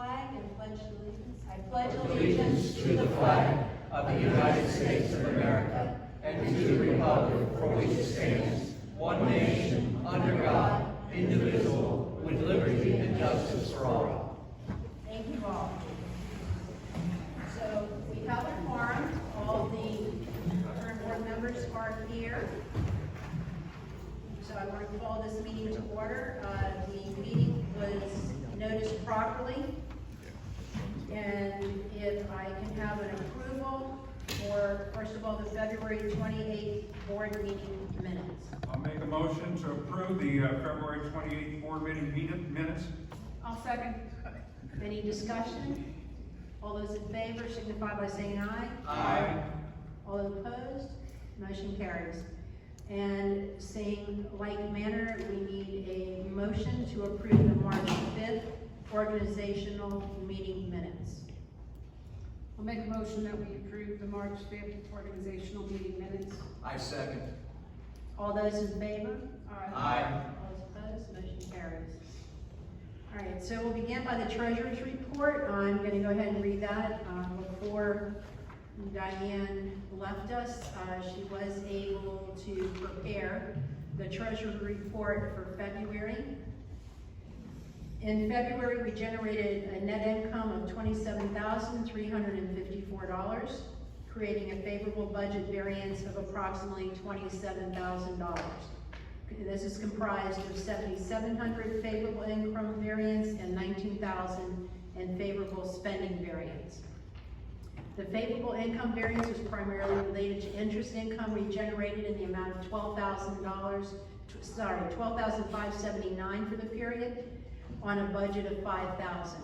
flag and pledge allegiance. I pledge allegiance to the flag of the United States of America and to the republic for which it stands, one nation, under God, indivisible, with liberty and justice for all. Thank you all. So we have a quorum. All the current board members are here. So I want to call this meeting to order. The meeting was noticed properly. And if I can have an approval for, first of all, the February 28th board meeting minutes. I'll make a motion to approve the February 28th board meeting minutes. I'll second. Any discussion? All those in favor signify by saying aye. Aye. All opposed? Motion carries. And same like manner, we need a motion to approve the March 5th organizational meeting minutes. I'll make a motion that we approve the March 5th organizational meeting minutes. I second. All those in favor? Aye. All those opposed? Motion carries. All right, so we'll begin by the treasurer's report. I'm going to go ahead and read that before Diane left us. She was able to prepare the treasurer's report for February. In February, we generated a net income of $27,354, creating a favorable budget variance of approximately $27,000. This is comprised of $7,700 favorable income variance and $19,000 in favorable spending variance. The favorable income variance was primarily related to interest income we generated in the amount of $12,579 for the period, on a budget of $5,000.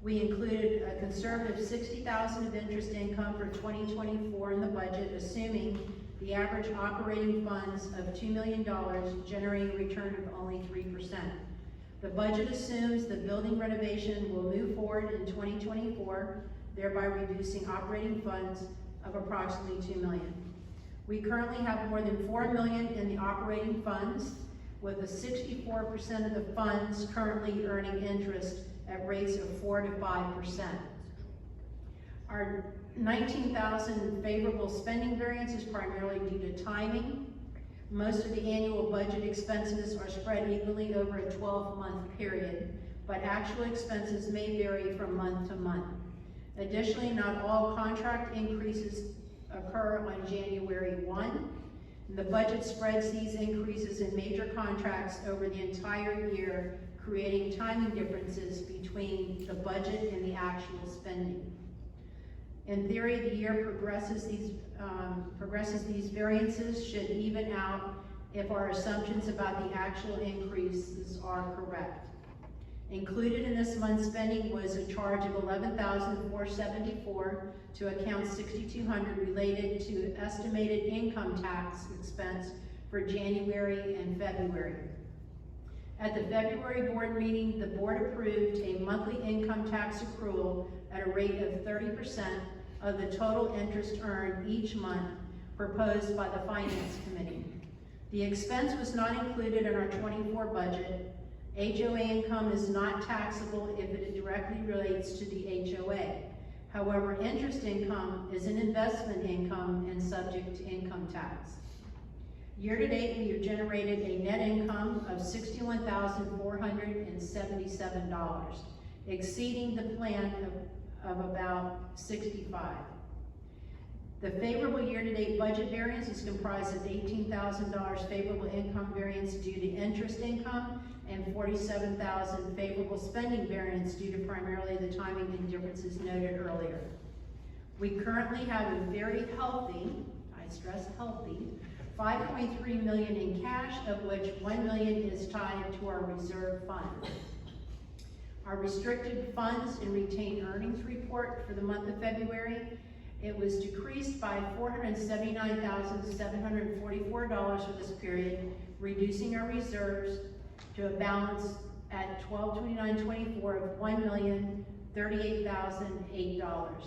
We included a conservative $60,000 of interest income for 2024 in the budget, assuming the average operating funds of $2 million, generating a return of only 3%. The budget assumes the building renovation will move forward in 2024, thereby reducing operating funds of approximately $2 million. We currently have more than $4 million in the operating funds, with a 64% of the funds currently earning interest at rates of 4 to 5%. Our $19,000 favorable spending variance is primarily due to timing. Most of the annual budget expenses are spread evenly over a 12-month period, but actual expenses may vary from month to month. Additionally, not all contract increases occur on January 1. The budget spreads these increases in major contracts over the entire year, creating timing differences between the budget and the actual spending. In theory, the year progresses these variances should even out if our assumptions about the actual increases are correct. Included in this month's spending was a charge of $11,474 to account $6,200 related to estimated income tax expense for January and February. At the February board meeting, the board approved a monthly income tax accrual at a rate of 30% of the total interest earned each month proposed by the Finance Committee. The expense was not included in our 24 budget. HOA income is not taxable if it directly relates to the HOA. However, interest income is an investment income and subject to income tax. Year to date, we have generated a net income of $61,477, exceeding the plan of about $65,000. The favorable year-to-date budget variance is comprised of $18,000 favorable income variance due to interest income and $47,000 favorable spending variance due to primarily the timing and differences noted earlier. We currently have a very healthy, I stress healthy, $5.3 million in cash, of which $1 million is tied to our reserve fund. Our restricted funds and retained earnings report for the month of February, it was decreased by $479,744 for this period, reducing our reserves to a balance at 12/29/24 of $1,038,008.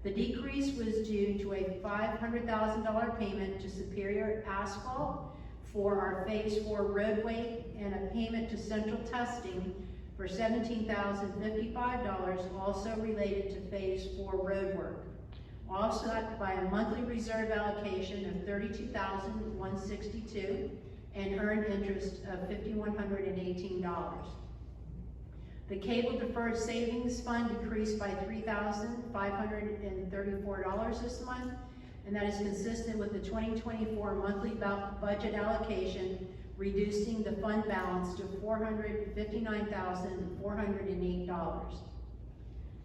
The decrease was due to a $500,000 payment to Superior Asphalt for our Phase 4 roadway and a payment to Central Testing for $17,055, also related to Phase 4 road work, offset by a monthly reserve allocation of $32,162 and earned interest of $5,118. The cable deferred savings fund decreased by $3,534 this month, and that is consistent with the 2024 monthly budget allocation, reducing the fund balance to $459,408.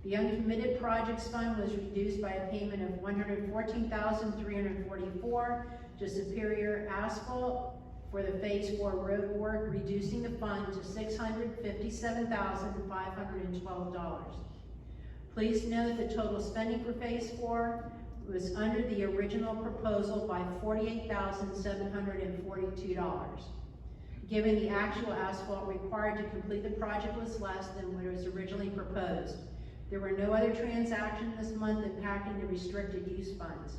The uncommitted projects fund was reduced by a payment of $114,344 to Superior Asphalt for the Phase 4 road work, reducing the fund to $657,512. Please note the total spending for Phase 4 was under the original proposal by $48,742. Given the actual asphalt required to complete the project was less than what was originally proposed. There were no other transactions this month impacting the restricted use funds.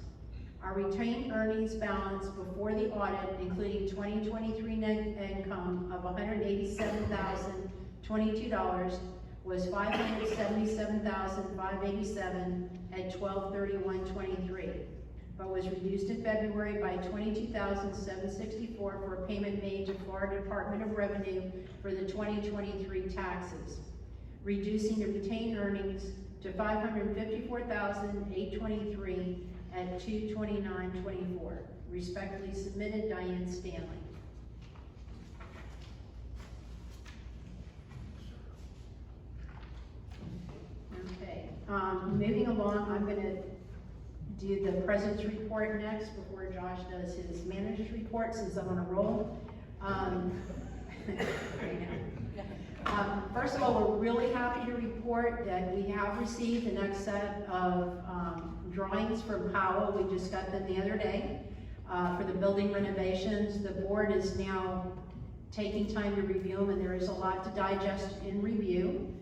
Our retained earnings balance before the audit, including 2023 net income of $187,022, was $577,587 at 12/31/23, but was reduced in February by $22,764 for a payment made to Florida Department of Revenue for the 2023 taxes, reducing the retained earnings to $554,823 at 2/29/24. Respectfully submitted, Diane Stanley. Okay, moving along, I'm going to do the president's report next before Josh does his manager's report, since I'm on a roll. First of all, we're really happy to report that we have received the next set of drawings from Powell. We just got them the other day for the building renovations. The board is now taking time to review them, and there is a lot to digest in review.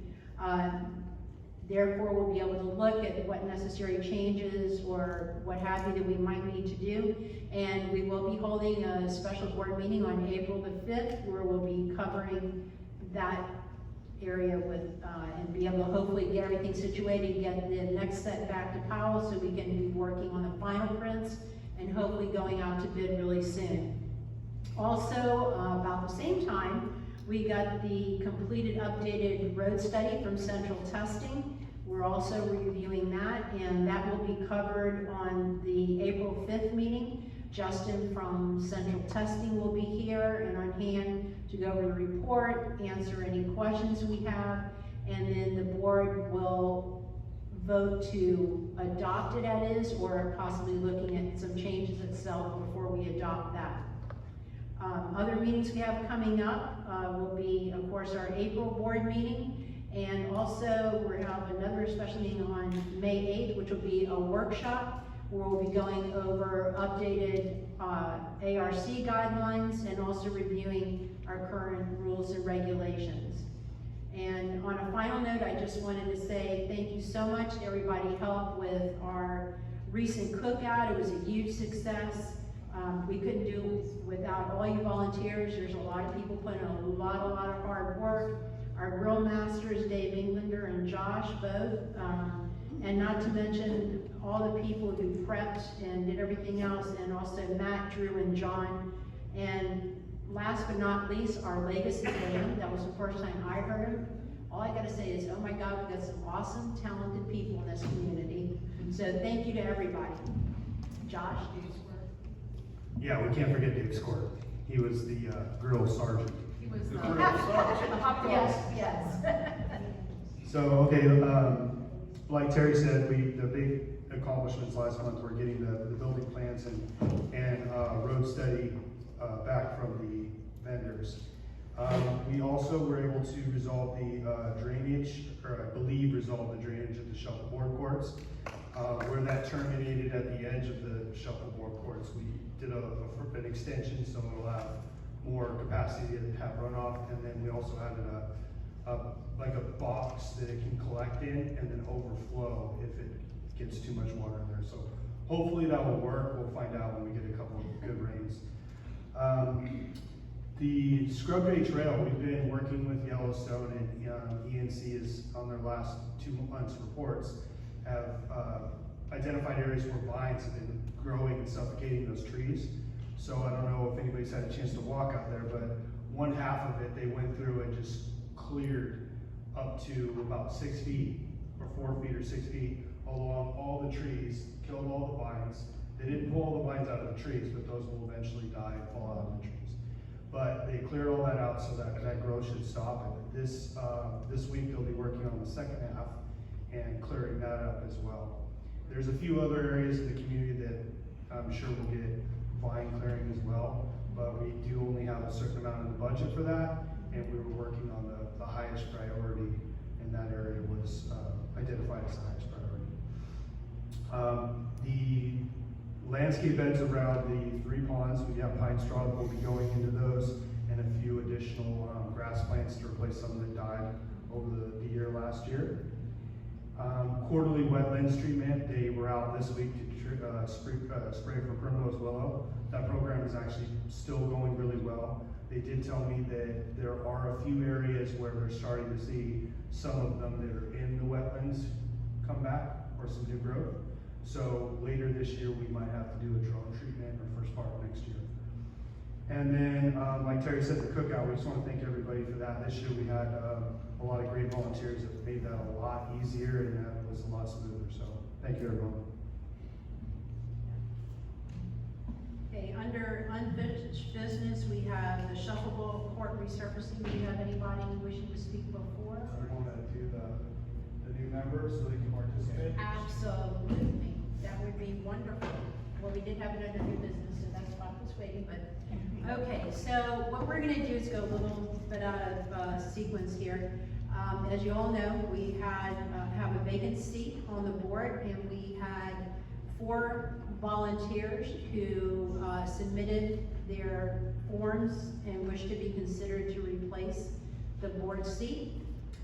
Therefore, we'll be able to look at what necessary changes or what have you that we might need to do. And we will be holding a special board meeting on April the 5th, where we'll be covering that area with, and be able to hopefully get everything situated, get the next set back to Powell so we can be working on the final prints and hopefully going out to bid really soon. Also, about the same time, we got the completed updated road study from Central Testing. We're also reviewing that, and that will be covered on the April 5th meeting. Justin from Central Testing will be here and on hand to go over the report, answer any questions we have, and then the board will vote to adopt it as is, or possibly looking at some changes itself before we adopt that. Other meetings we have coming up will be, of course, our April board meeting, and also we have another special meeting on May 8th, which will be a workshop where we'll be going over updated ARC guidelines and also reviewing our current rules and regulations. And on a final note, I just wanted to say thank you so much to everybody who helped with our recent cookout. It was a huge success. We couldn't do it without all you volunteers. There's a lot of people putting in a lot of hard work. Our grill masters, Dave Englander and Josh, both. And not to mention all the people who prepped and did everything else, and also Matt, Drew, and John. And last but not least, our legacy band. That was the first time I heard him. All I gotta say is, oh my God, we've got some awesome, talented people in this community. So thank you to everybody. Josh, do you swear? Yeah, we can't forget Dave Squirt. He was the grill sergeant. He was The the grill hot dog. Yes. So, okay, like Terry said, the big accomplishments last month were getting the building plans and road study back from the vendors. We also were able to resolve the drainage, or I believe resolve the drainage of the shuffleboard courts. Where that terminated at the edge of the shuffleboard courts, we did an extension so it'll have more capacity to have runoff, and then we also added like a box that it can collect in and then overflow if it gets too much water in there. So hopefully that will work. We'll find out when we get a couple of good rains. The Scrub Day Trail, we've been working with Yellowstone, and ENC is on their last 2 months reports, have identified areas where vines have been growing and suffocating those trees. So I don't know if anybody's had a chance to walk out there, but one half of it, they went through and just cleared up to about 6 feet, or 4 feet or 6 feet along all the trees, killed all the vines. They didn't pull all the vines out of the trees, but those will eventually die and fall out of the trees. But they cleared all that out so that that growth should stop. And this week they'll be working on the second half and clearing that up as well. There's a few other areas in the community that I'm sure will get vine clearing as well, but we do only have a certain amount in the budget for that, and we were working on the highest priority in that area was identified as the highest priority. The landscape beds around the 3 ponds, we have pine straw that will be going into those, and a few additional grass plants to replace some that died over the year last year. Quarterly wetlands treatment, they were out this week to spray for primrose willow. That program is actually still going really well. They did tell me that there are a few areas where they're starting to see some of them that are in the wetlands come back, or some new growth. So later this year, we might have to do a drone treatment, or first part of next year. And then, like Terry said, the cookout, we just want to thank everybody for that. This year we had a lot of great volunteers that made that a lot easier, and that was a lot smoother. So thank you, everyone. Okay, under unfinished business, we have the shufflable court resurfacing. Do you have anybody wishing to speak before? We want to do the new members so they can participate. Absolutely, that would be wonderful. Well, we did have it under new business, so that's why I was waiting, but, okay, so what we're gonna do is go a little bit out of sequence here. As you all know, we have a vacant seat on the board, and we had 4 volunteers who submitted their forms and wish to be considered to replace the board seat.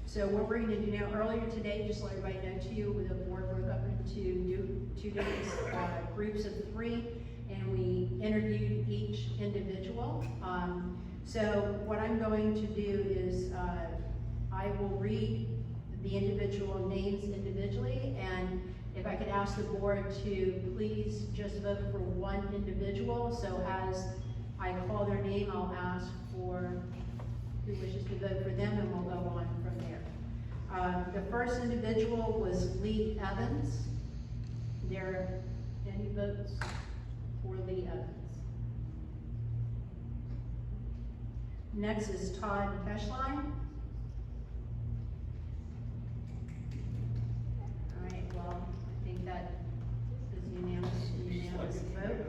So what we're gonna do now, earlier today, just to let everybody know too, the board broke up into two different groups of 3, and we interviewed each individual. So what I'm going to do is, I will read the individual names individually, and if I could ask the board to please just vote for one individual, so as I call their name, I'll ask for who wishes to vote for them, and we'll go on from there. The first individual was Lee Evans. There are any votes for Lee Evans? Next is Todd Peschlein. All right, well, I think that is unanimous vote.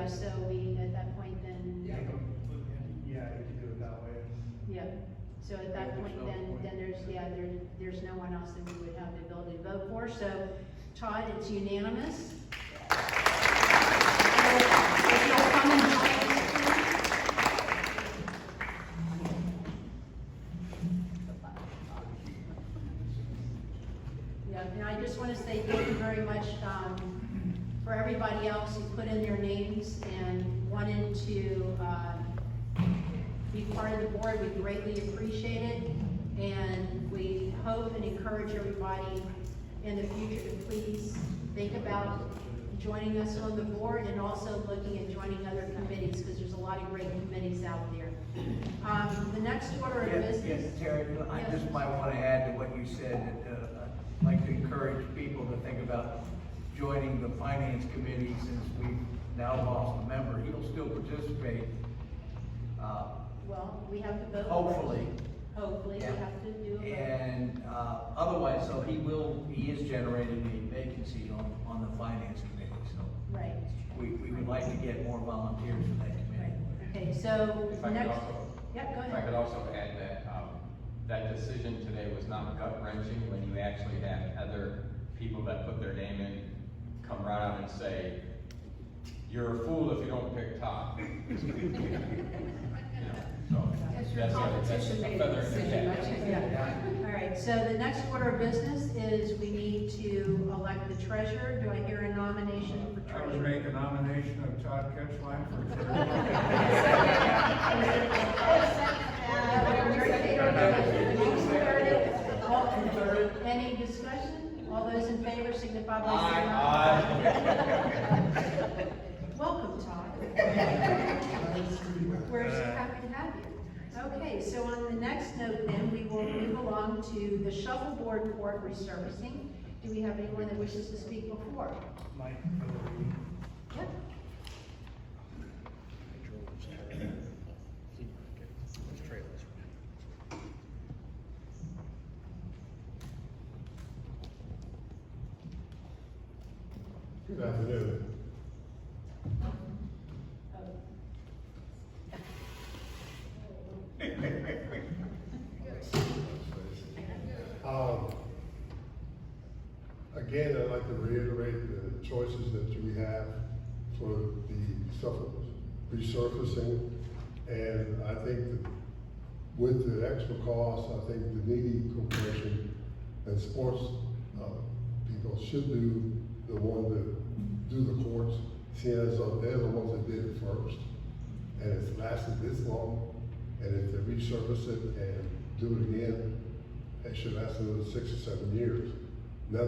So we, at that point then. Yeah, you can do it that way. Yeah, so at that point then there's no one else that we would have the ability to vote for. So Todd, it's unanimous. If you'll come and join us, yeah, and I just want to say thank you very much for everybody else who put in their names and wanted to be part of the board. We greatly appreciate it, and we hope and encourage everybody in the future to please think about joining us on the board, and also looking at joining other committees, because there's a lot of great committees out there. The next order of business. Yes, Terry, I just might want to add to what you said, that I'd like to encourage people to think about joining the finance committee, since we've now lost a member. He'll still participate. Well, we have to vote. Hopefully. Hopefully, Yeah. we have to do a vote. And otherwise, so he is generating a vacancy on the finance committee, so Right, we would like to get more volunteers for that right. committee. Okay, so If I could next. also, Yep, go if I ahead. could also add that, that decision today was not gut wrenching when you actually had other people that put their name in come around and say, you're a fool if you don't pick Todd. You know, so Yes, your that's a competition made a feather in the decision, cap. not you. Yeah, all right, so the next order of business is we need to elect the treasurer. Do I hear a nomination for I would treasurer? make a nomination of Todd Ketchline for Any discussion? All those in favor signify by saying Aye. Welcome, Todd. We're so happy to have you. Okay, so on the next note then, we will move along to the shuffleboard court resurfacing. Do we have anyone that wishes to speak before? Mike. Yep. Good afternoon. Again, I'd like to reiterate the choices that we have for the resurfacing. And I think that with the extra cost, I think the Needy Corporation and sports people should do the one that do the courts, seeing as though they're the ones that did it first. And it's lasted this long, and if they resurface it and do it again, it should last another 6 or 7 years. Now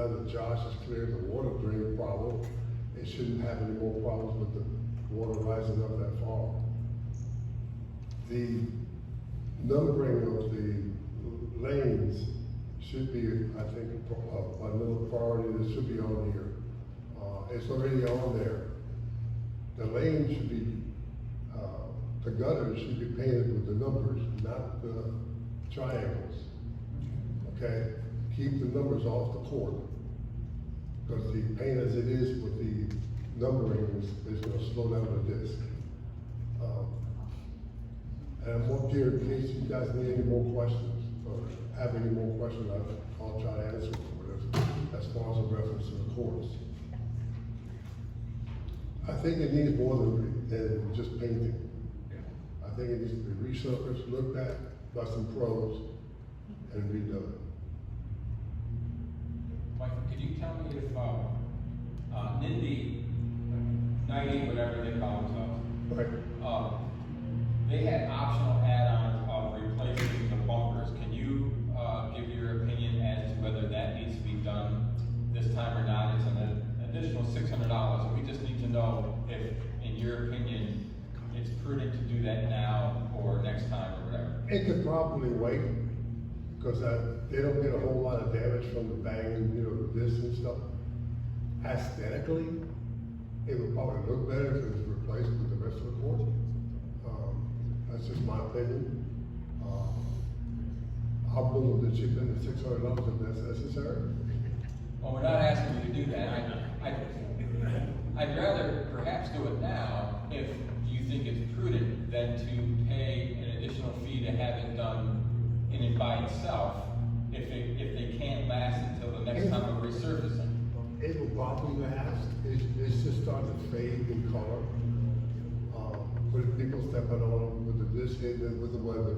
that Josh has cleared the water drain problem, it shouldn't have any more problems with the water rising up that far. The numbering of the lanes should be, I think, another priority that should be on here. It's already on there. The lane should be, the gutters should be painted with the numbers, not the triangles. Okay? Keep the numbers off the court. Because the paint as it is with the numbering is gonna slow down the disc. And I'm up here in case you guys need any more questions, or have any more questions, I'll try to answer for this, as far as a reference to the courts. I think it needs more than just painting. I think it needs to be resurfaced, looked at by some pros, and redone. Mike, could you tell me if, NIMBY, 90, whatever they call themselves, Right. they had optional add-ons of replacing the bumpers. Can you, give your opinion as to whether that needs to be done this time or not? It's an additional $600, and we just need to know if, in your opinion, it's prudent to do that now or next time or whatever. It could probably wait, because they don't get a whole lot of damage from the banging, this and stuff. Aesthetically, it would probably look better if it was replaced with the rest of the court. That's just my opinion. I'll willing to chip in the $600 if that's necessary. Well, we're not asking you to do that. I'd rather perhaps do it now if you think it's prudent than to pay an additional fee to have it done in and by itself if they can't last until the next time of resurfacing. It will probably last. It's just starting to fade in color. With people stepping on with the disc hitting it with the weather.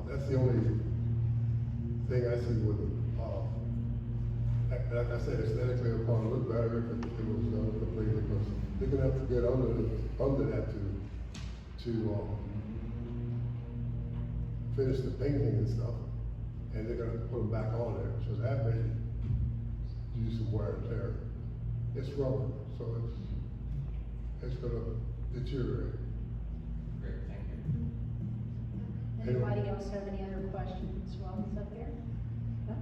That's the only thing I see with it. Like I said, aesthetically, it'll probably look better if it was done completely, because they're gonna have to get under that to finish the painting and stuff, and they're gonna put them back on there, so that may do some wear and tear. It's rubber, so it's gonna deteriorate. Great, thank you. Anybody else have any other questions while he's up there? No?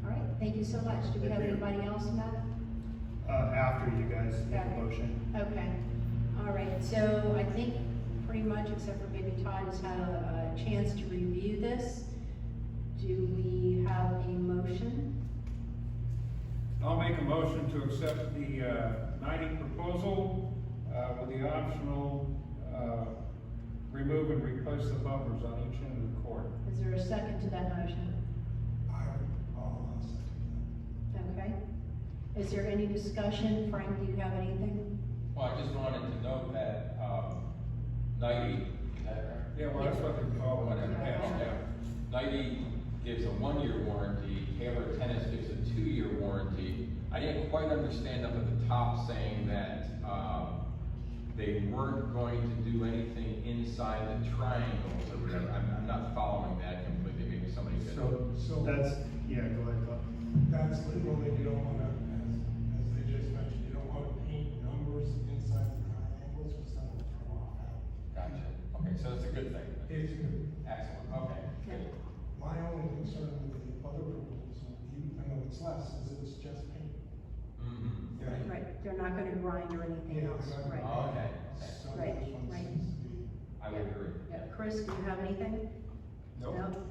All right, thank you so much. Do we have Thank you. anybody else, Matt? After you guys make Okay. a motion. Okay, all right, so I think pretty much, except for maybe Todd, has had a chance to review this. Do we have a motion? I'll make a motion to accept the, 90 proposal, with the optional, remove and replace the bumpers on each end of the court. Is there a second to that motion? Okay. Is there any discussion? Frank, do you have anything? Well, I just wanted to note that, 90, is that right? Yeah, well, that's what they call it. Whatever, yeah. United gives a 1-year warranty, Taylor Tennis gives a 2-year warranty. I didn't quite understand up at the top saying that, they weren't going to do anything inside the triangles or whatever. I'm not following that completely, maybe somebody could. So that's, yeah, go ahead, Bob. That's legal, that you don't wanna, as they just mentioned, you don't wanna paint numbers inside the triangles, because that will throw off out. Gotcha, okay, so that's a good thing. It's good. Excellent, okay, good. My only concern with the other proposal, even, I know it's less, is it's just paint. Mm-hmm. Right, they're not gonna grind or anything Yeah, else, exactly. right? Oh, okay, okay. So Right, this one right. seems to be. I would agree. Yeah, Chris, do you have anything? Nope. No?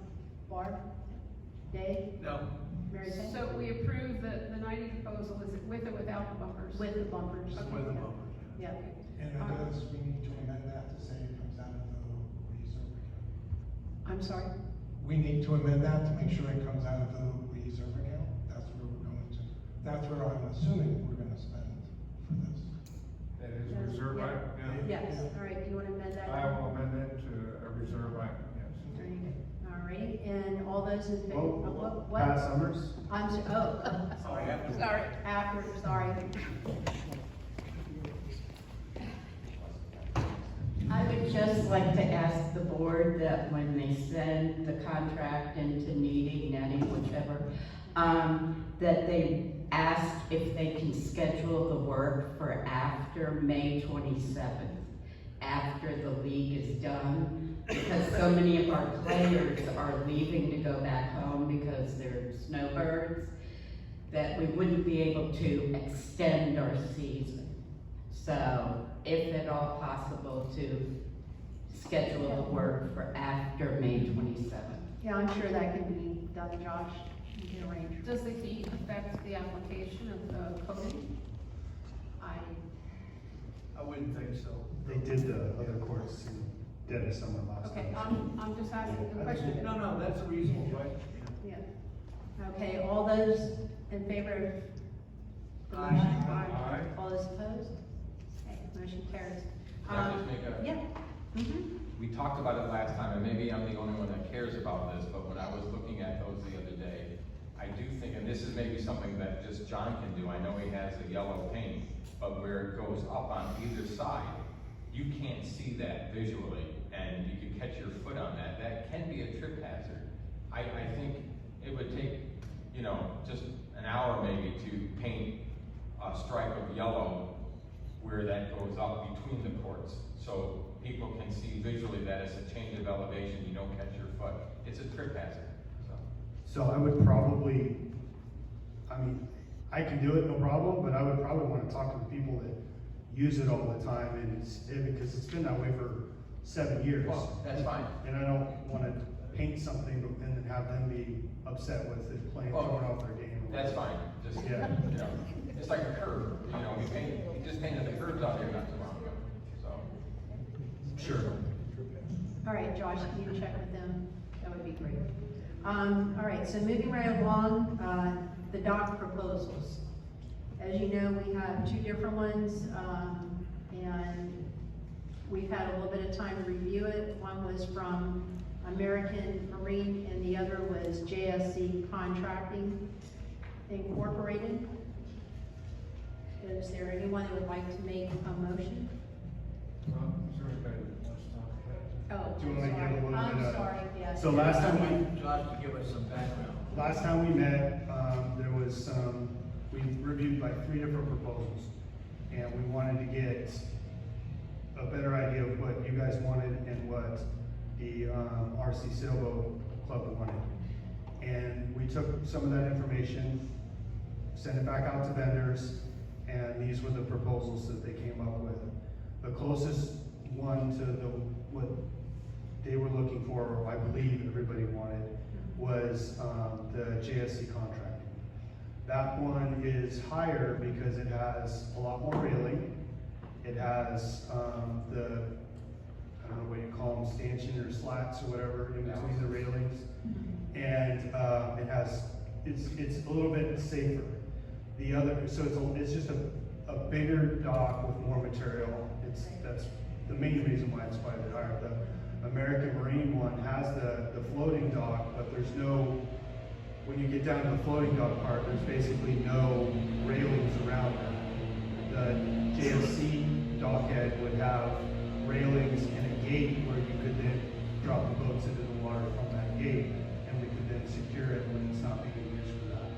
Barb? Dave? No. Mary Kay? So we approve the 90 proposal, is it with or without the bumpers? With the bumpers. Okay. With the Yeah. bumpers. Yeah. And it does, we need to amend that to say it comes out of the reserve account. I'm sorry? We need to amend that to make sure it comes out of the reserve account, that's where we're going to, that's where I'm assuming we're gonna spend for this. That is Yes, reserve yeah. item, yeah. Yes, all right, do you wanna amend that? I will amend that to a reserve item, yes. Very good. All right, and all those in favor, Oh, what? Pat Summers? I'm, Sorry, after. sorry, after, sorry. I would just like to ask the board that when they send the contract into needing, netting, whichever, that they ask if they can schedule the work for after May 27th, after the league is done, because so many of our players are leaving to go back home because they're snowbirds, that we wouldn't be able to extend our season. So, if at all possible, to schedule the work for after May 27th. Yeah, I'm sure that can be done, Josh, you can arrange. Does the heat affect the application of the coding? I wouldn't think so. They did the other courts in dead of summer last Okay, time. I'm just asking the question. No, that's a reasonable question. Yeah. Okay, all those in favor of the Aye. motion? Aye. All those opposed? Okay, motion carries. Can I just make a? Yeah. Mm-hmm. We talked about it last time, and maybe I'm the only one that cares about this, but when I was looking at those the other day, I do think, and this is maybe something that just John can do, I know he has the yellow paint, but where it goes up on either side, you can't see that visually, and you can catch your foot on that. That can be a trip hazard. I think it would take, just an hour maybe to paint a stripe of yellow where that goes up between the courts, so people can see visually that it's a change of elevation, you don't catch your foot. It's a trip hazard, so. So I would probably, I mean, I can do it, no problem, but I would probably wanna talk to the people that use it all the time, and because it's been that way for 7 years. Well, that's fine. And I don't wanna paint something and then have them be upset with it playing, Well, throwing off their game. That's fine, just, Yeah. It's like a curve, we just painted the curves out here not too long ago, so. Sure. All right, Josh, can you check with them? That would be great. All right, so moving right along, the dock proposals. As you know, we have two different ones, and we've had a little bit of time to review it. One was from American Marine, and the other was JSC Contracting Incorporated. Is there anyone that would like to make a motion? Well, is there anybody that wants to talk about Oh, Do you want me to give a little I'm bit of- sorry, yes. So last time Josh, to give us some background. Last time we met, there was some, we reviewed like 3 different proposals. And we wanted to get a better idea of what you guys wanted and what the RC Sailboat Club wanted. And we took some of that information, sent it back out to vendors, and these were the proposals that they came up with. The closest one to what they were looking for, or I believe everybody wanted, was the JSC contracting. That one is higher because it has a lot more railing. It has I don't know what you call them, stanchion or slats or whatever in between the railings. And it's a little bit safer. The other, so it's just a bigger dock with more material. That's the main reason why it's quite a bit higher. The American Marine one has the floating dock, dock, but there's no, when you get down to the floating dock part, there's basically no railings around it. The JFC dockhead would have railings and a gate where you could then drop the boats into the water from that gate, and we could then secure it when it's not being used for that.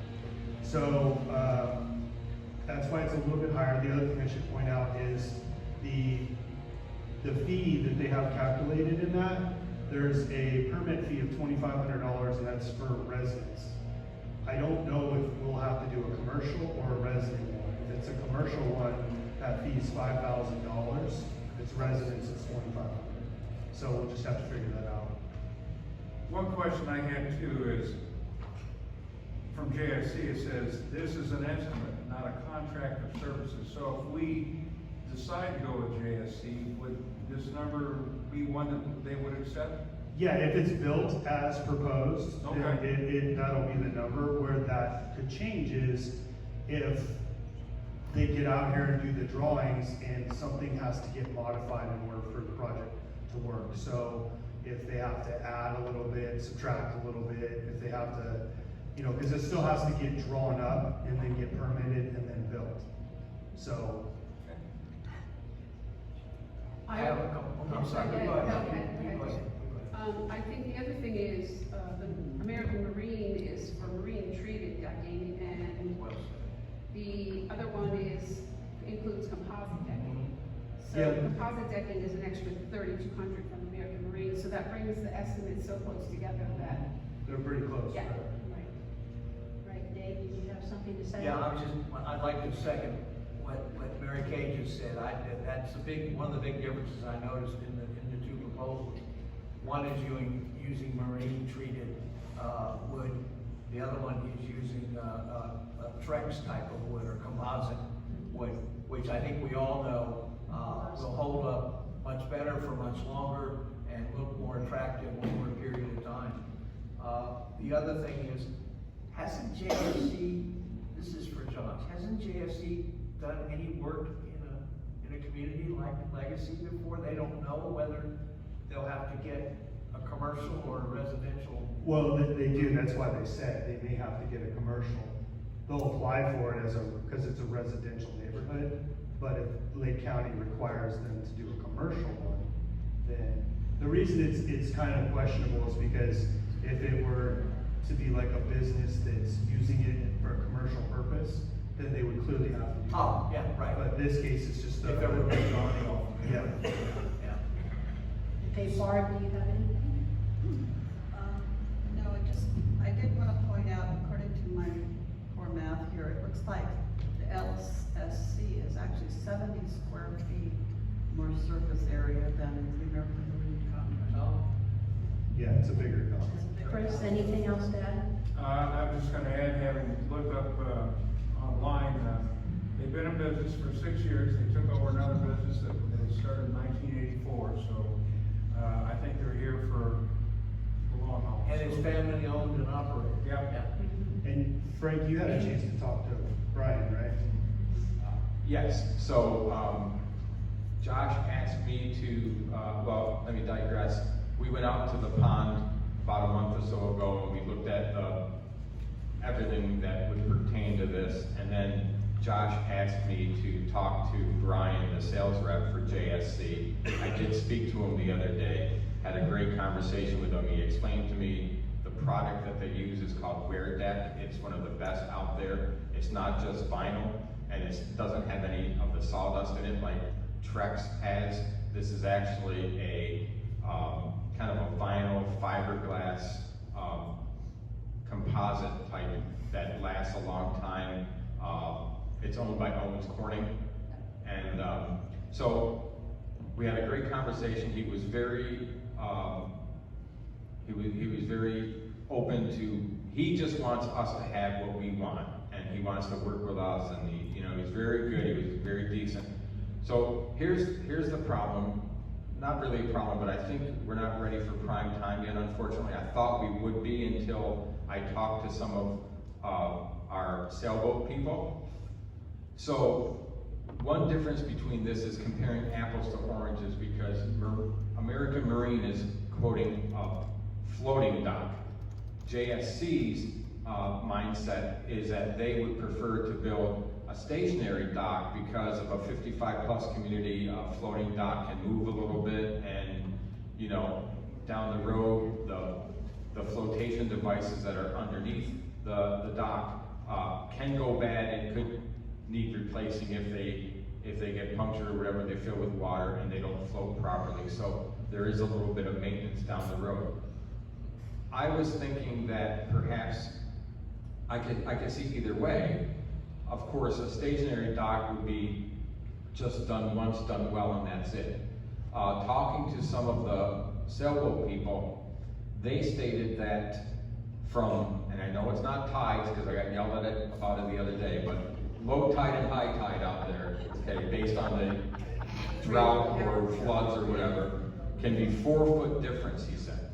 So, that's why it's a little bit higher. The other thing I should point out is the fee that they have calculated in that. There's a permit fee of $2,500, and that's for residents. I don't know if we'll have to do a commercial or a resident one. If it's a commercial one, that fee is $5,000. If it's residents, it's $2,500. So we'll just have to figure that out. One question I had too is, from JSC, it says, this is an estimate, not a contract of services. So if we decide to go with JSC, would this number be one that they would accept? Yeah, if it's built as proposed, then Okay. that'll be the number. Where that could change is if they get out here and do the drawings and something has to get modified in order for the project to work. So if they have to add a little bit, subtract a little bit, if they have to, you know, because it still has to get drawn up and then get permitted and then built. So, I have a couple, I'm sorry, Okay, go ahead. okay, Go okay. ahead. I think the other thing is, the American Marine is for marine treated decking, and Well said. the other one includes composite decking. So Yeah. composite decking is an extra $3,200 from American Marine, so that brings the estimate so close together that, they're pretty close. yeah. Right. Right, Dave, did you have something to say? Yeah, I'd like to second what Mary Kay just said. That's one of the big differences I noticed in the two proposals. One is using marine treated, wood. The other one is using, a Trex type of wood or composite wood, which I think we all know, will hold up much better for much longer and look more attractive over a period of time. The other thing is, hasn't JFC, this is for Josh, hasn't JFC done any work in a community like Legacy before? They don't know whether they'll have to get a commercial or a residential. Well, they do, that's why they said they may have to get a commercial. They'll apply for it because it's a residential neighborhood, but if Lake County requires them to do a commercial one, then, the reason it's kind of questionable is because if it were to be like a business that's using it for a commercial purpose, then they would clearly have to do that. Oh, yeah, right. But in this case, it's just If everybody's on it all. Yeah. Yeah. Okay, Barb, do you have anything? No, I did want to point out, according to my poor math here, it looks like the LSC is actually 70 square feet more surface area than the American Marine contract. Oh, Yeah, it's a bigger company. Chris, anything else to add? I'm just gonna add, having looked up, online, they've been in business for 6 years. They took over another business that they started in 1984, so, I think they're here for the long haul. and it's family owned and operated. Yep. And Frank, you had a chance to talk to Brian, right? Yes, so, Josh asked me to, well, let me digress. We went out to the pond about a month or so ago, and we looked at everything that would pertain to this, and then Josh asked me to talk to Brian, the sales rep for JSC. I did speak to him the other day, had a great conversation with him. He explained to me the product that they use is called Wear Deck. It's one of the best out there. It's not just vinyl, and it doesn't have any of the sawdust in it like Trex has. This is actually a kind of a vinyl fiberglass composite type that lasts a long time. It's owned by Owens Corning, and so we had a great conversation. He was very he was very open to. He just wants us to have what we want, and he wants to work with us. And he's very good. He was very decent. So here's the problem. Not really a problem, but I think we're not ready for prime time yet, unfortunately. I thought we would be until I talked to some of our sailboat people. So one difference between this is comparing apples to oranges, because American Marine is quoting a floating dock. JSC's mindset is that they would prefer to build a stationary dock because of a 55+ community. A floating dock can move a little bit, and you know, down the road, the flotation devices that are underneath the dock can go bad and could need replacing if they get punctured or whatever, they fill with water and they don't float properly. So there is a little bit of maintenance down the road. I was thinking that perhaps I could see either way. Of course, a stationary dock would be just done once, done well, and that's it. Talking to some of the sailboat people, they stated that and I know it's not tides because I got yelled at about it the other day, but low tide and high tide out there, okay, based on the drought or floods or whatever, can be 4-foot difference, he said,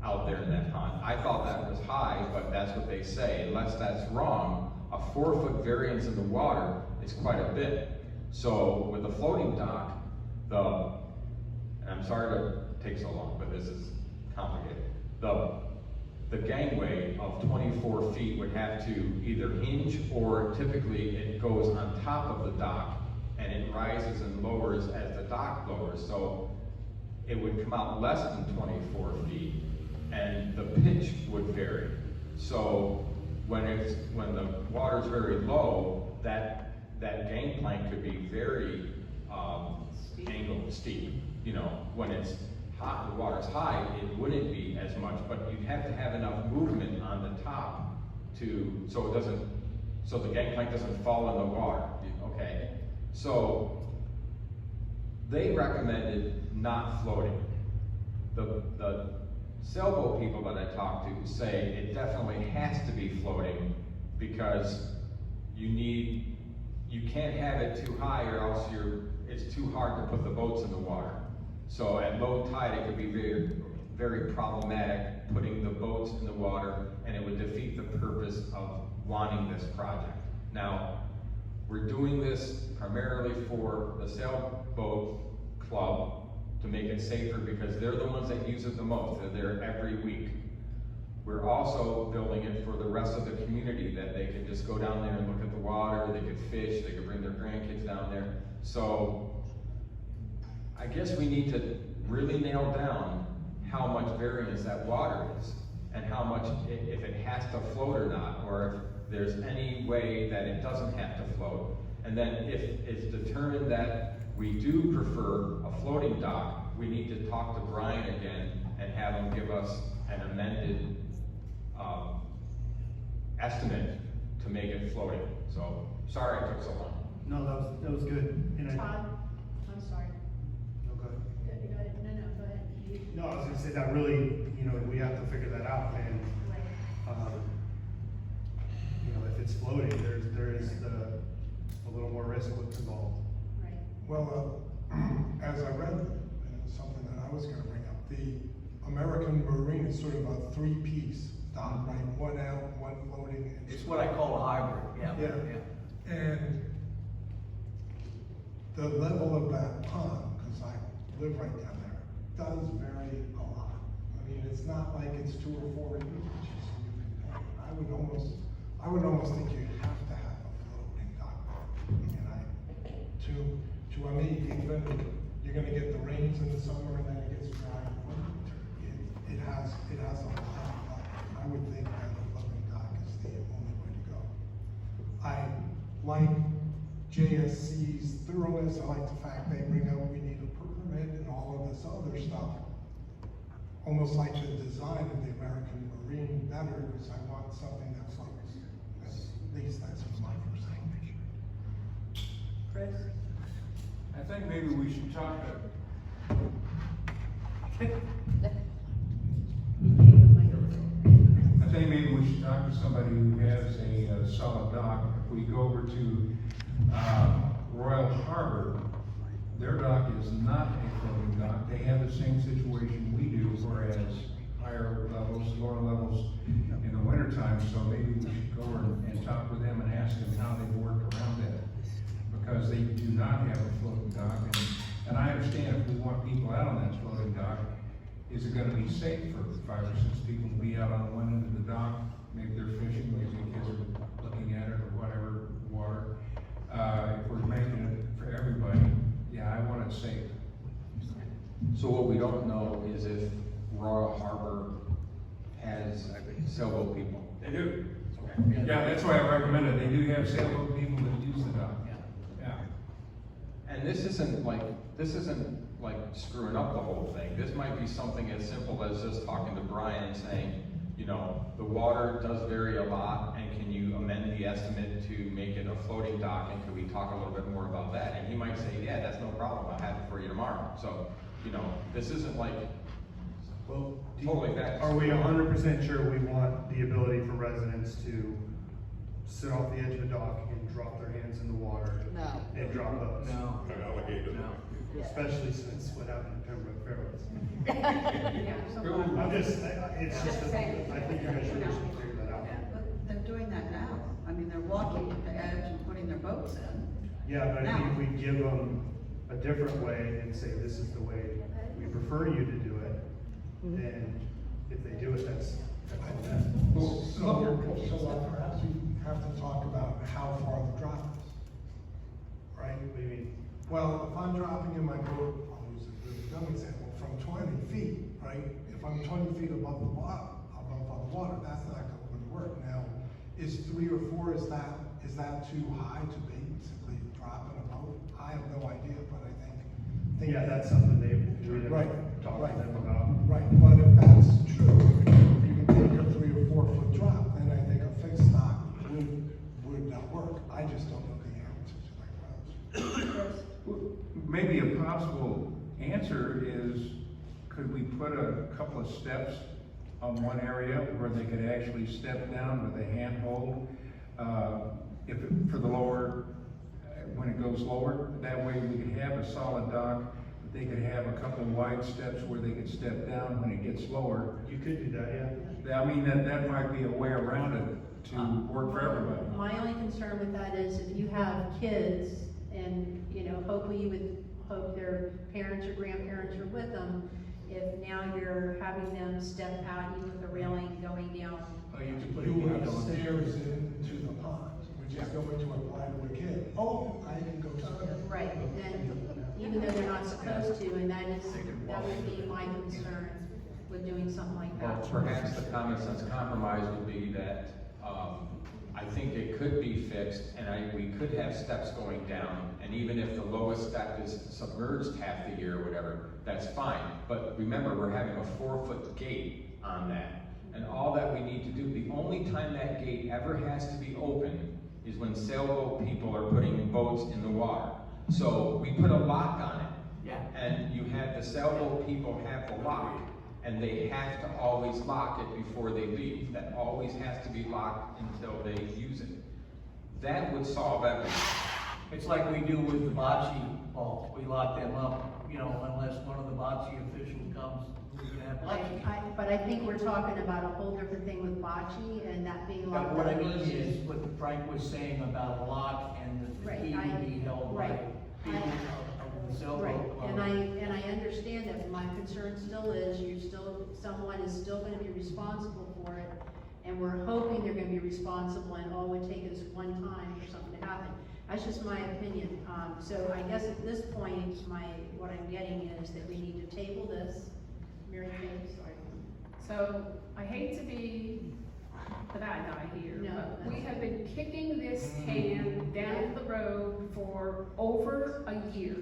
out there in that pond. I thought that was high, but that's what they say. Unless that's wrong, a 4-foot variance in the water is quite a bit. So with a floating dock, and I'm sorry to take so long, but this is complicated. The gangway of 24 feet would have to either hinge, or typically it goes on top of the dock and it rises and lowers as the dock lowers. So it would come out less than 24 feet and the pitch would vary. So when the water's very low, that gangplank could be very angled, steep. You know, when it's hot, the water's high, it wouldn't be as much, but you'd have to have enough movement on the top so the gangplank doesn't fall in the water, okay? So they recommended not floating. The sailboat people that I talked to say it definitely has to be floating because you can't have it too high or else it's too hard to put the boats in the water. So at low tide, it could be very, very problematic putting the boats in the water, and it would defeat the purpose of wanting this project. Now, we're doing this primarily for the sailboat club to make it safer because they're the ones that use it the most. They're there every week. We're also building it for the rest of the community, that they can just go down there and look at the water, they could fish, they could bring their grandkids down there. So I guess we need to really nail down how much variance that water is and how much, if it has to float or not, or if there's any way that it doesn't have to float. And then if it's determined that we do prefer a floating dock, we need to talk to Brian again and have him give us an amended estimate to make it floating. So, sorry it took so long. No, that was good. And Todd, I'm sorry. No, go ahead. No, go ahead. No, I was gonna say that really, we have to figure that out, and, if it's floating, there is a little more risk involved. Right. Well, as I read, and it was something that I was gonna bring up, the American Marine is sort of a 3-piece dock, right? One out, one floating. And It's what I call a hybrid, yeah. Yeah. And the level of that pond, because I live right down there, does vary a lot. I mean, it's not like it's 2 or 4 inches so you can pay. I would almost think you'd have to have a floating dock. I mean, to even, you're gonna get the rains in the summer and then it gets dry in the winter. It has a lot, but I would think that a floating dock is the only way to go. I like JSC's thoroughness. I like the fact they bring up we need a permit and all of this other stuff. Almost like the design of the American Marine better, because I want something that floats. At least that's my first thing. Chris? I think maybe we should talk to somebody who has a solid dock. If we go over to Royal Harbor, their dock is not a floating dock. They have the same situation we do, whereas higher levels, lower levels in the wintertime. So maybe we should go and talk with them and ask them how they've worked around that, because they do not have a floating dock. And I understand if we want people out on that floating dock, is it gonna be safe for 5 or 6 people to be out on one end of the has sailboat people. They do. Okay. Yeah, that's why I recommend it. They do have sailboat people that use the dock. Yeah. And this isn't like screwing up the whole thing. This might be something as simple as just talking to Brian and saying, you know, the water does vary a lot, and can you amend the estimate to make it a floating dock, and could we talk a little bit more about that? And he might say, yeah, that's no problem, I'll have it for you tomorrow. So, you know, this isn't like Well, totally back. are we 100% sure we want the ability for residents to sit off the edge of the dock and drop their hands in the water? No. And drop boats? No. An alligator. Especially since what happened in Pembroke Fairways. Yeah, someone- I'm just, it's just, I think you guys should figure that out. But they're doing that now. I mean, they're walking to the edge and putting their boats in. Yeah, but I think if we give them a different way and say, this is the way we prefer you to do it, then if they do it, that's fine. So perhaps we have to talk about how far the drop is, right? What do you mean? Well, if I'm dropping in my boat, I'll use a really dumb example, from 20 feet, right? If I'm 20 feet above the water, that's not going to work. Now, is 3 or 4, is that too high to basically drop in a boat? I have no idea, but I think. Yeah, that's something we'd Right, talk right. to them about. Right, but if that's true, if you can take a 3 or 4 foot drop, then I think a fixed dock would not work. I just don't know the answer to that question. Maybe a possible answer is, could we put a couple of steps on one area where they could actually step down with a handhold, for the lower, when it goes lower? That way we could have a solid dock, but they could have a couple of wide steps where they could step down when it gets lower. You could do that, yeah. I mean, that might be a way around it to work for everybody. My only concern with that is if you have kids and, you know, hopefully you would hope their parents or grandparents are with them, if now you're having them step out even with the railing going down. Oh, you can put You a have gate on. stairs into the pond, which is going to apply to a kid. Oh, I can go swim. Right, and even though they're not supposed to, and that would be my concern with doing something like Well, that. perhaps the common sense compromise would be that, I think it could be fixed, and we could have steps going down, and even if the lowest step is submerged half the year or whatever, that's fine. But remember, we're having a 4-foot gate on that, and all that we need to do, the only time that gate ever has to be open is when sailboat people are putting boats in the water. So we put a lock on it. Yeah. And you have the sailboat people have the lock, and they have to always lock it before they leave. That always has to be locked until they use it. That would solve everything. It's like we do with the bocce balls. We lock them up, you know, unless one of the bocce officials comes, we can have bocce. But I think we're talking about a whole different thing with bocce and that being locked But what I up mean versus- is what Frank was saying about a lock and the Right, key would be held by right. people of the sailboat Right, club. and I understand that, but my concern still is, someone is still gonna be responsible for it, and we're hoping they're gonna be responsible, and all it would take is one time for something to happen. That's just my opinion, so I guess at this point, what I'm getting is that we need to table this. Mary Kay, sorry. So, I hate to be the bad guy here, No, but we that's- have been kicking this can down the road for over a year.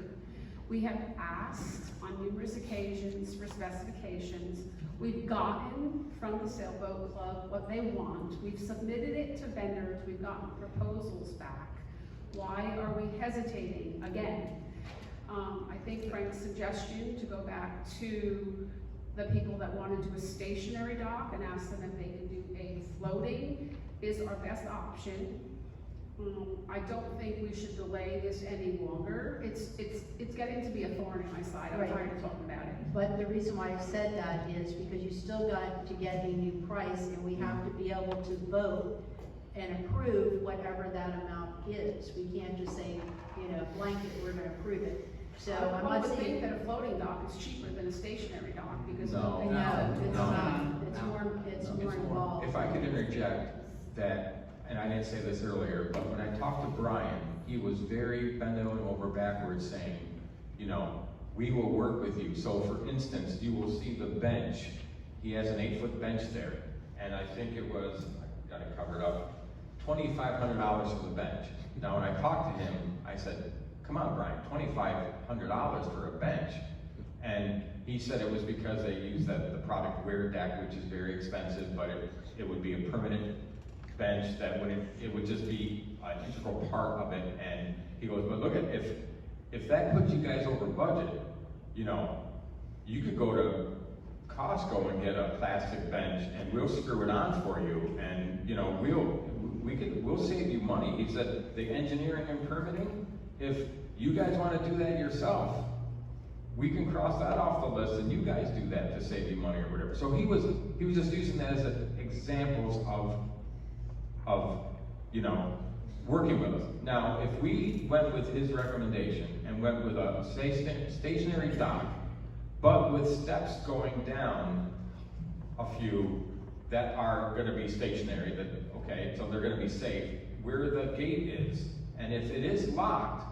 We have asked on numerous occasions for specifications. We've gotten from the sailboat club what they want. We've submitted it to vendors. We've gotten proposals back. Why are we hesitating again? I think Frank's suggestion to go back to the people that want to do a stationary dock and ask them if they can do a floating is our best option. I don't think we should delay this any longer. It's getting to be a thorn in my side. I'm Right. tired of talking about it. But the reason why I said that is because you still got to get a new price, and we have to be able to vote and approve whatever that amount is. We can't just say, blanket, we're gonna approve it. So I'm I not would think saying. that a floating dock is cheaper than a stationary dock because. No. I know, it's No. not, it's more involved. If I could interject that, and I didn't say this earlier, but when I talked to Brian, he was very bending over backwards saying, we will work with you. So for instance, you will see the bench. He has an 8-foot bench there. and I think it was, I got it covered up, $2,500 for the bench. Now, when I talked to him, I said, come on, Brian, $2,500 for a bench. And he said it was because they use the product wear deck, which is very expensive, but it would be a permanent bench that it would just be an integral part of it. And he goes, but look at, if that puts you guys over budget, you know, you could go to Costco and get a plastic bench and we'll screw it on for you, and you know, we'll save you money. He said the engineering and permitting, if you guys want to do that yourself, we can cross that off the list and you guys do that to save you money or whatever. So he was just using that as examples of you know, working with us. Now, if we went with his recommendation and went with a stationary dock, but with steps going down a few that are gonna be stationary, okay, so they're gonna be safe, where the gate is. And if it is locked,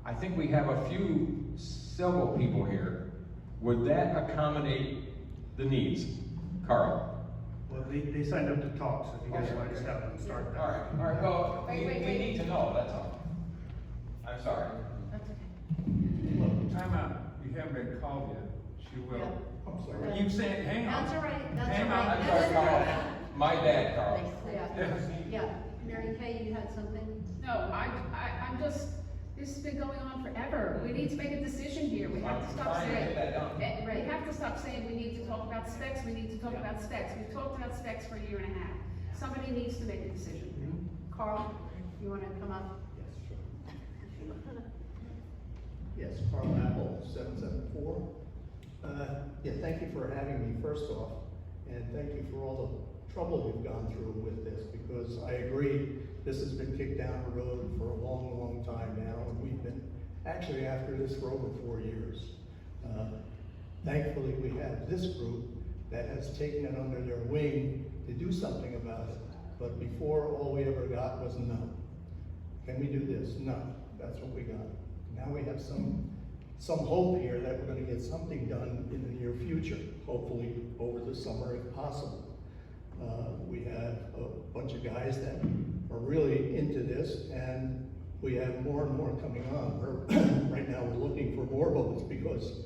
I think we have a few civil people here. Would that accommodate the needs? Carl? Well, they signed up to talk, so if you guys want to just have them start that. All right, well, Wait. we need to know, that's all. I'm sorry. That's okay. Look, time out. You haven't been called yet. She will. Yeah. I'm sorry. You said, hang on. That's all right, that's all Hang on. right. I'm sorry, Carl. My bad, Carl. Yeah, yeah. Mary Kay, you had something? No, I'm just, this has been going on forever. We need to make a decision here. We have to stop Fine, saying. get that done. We have to stop saying we need to talk about specs, we need to talk about specs. We've talked about specs for a year and a half. Somebody needs to make a decision. Carl, you wanna come up? Yes, Carl Apple, 774. Yeah, thank you for having me first off, and thank you for all the trouble you've gone through with this, because I agree, this has been kicked down the road for a long, long time now, and we've been actually after this for over 4 years. Thankfully, we have this group that has taken it under their wing to do something about it. But before, all we ever got was no. Can we do this? No. That's what we got. Now we have some hope here that we're going to get something done in the near future, hopefully over the summer if possible. We have a bunch of guys that are really into this, and we have more and more coming on. Right now we're looking for more boats because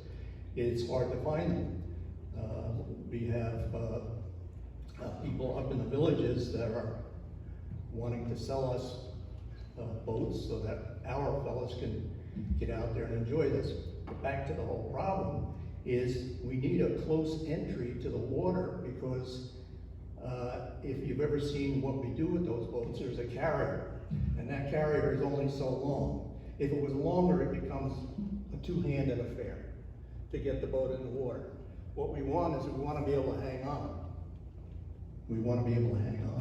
it's hard to find them. We have people up in the villages that are wanting to sell us boats so that our fellows can get out there and enjoy this. But back to the whole problem is we need a close entry to the water, because if you've ever seen what we do with those boats, there's a carrier, and that carrier is only so long. If it was longer, it becomes a two-handed affair to get the boat in the water. What we want is we want to be able to hang on. We want to be able to hang on.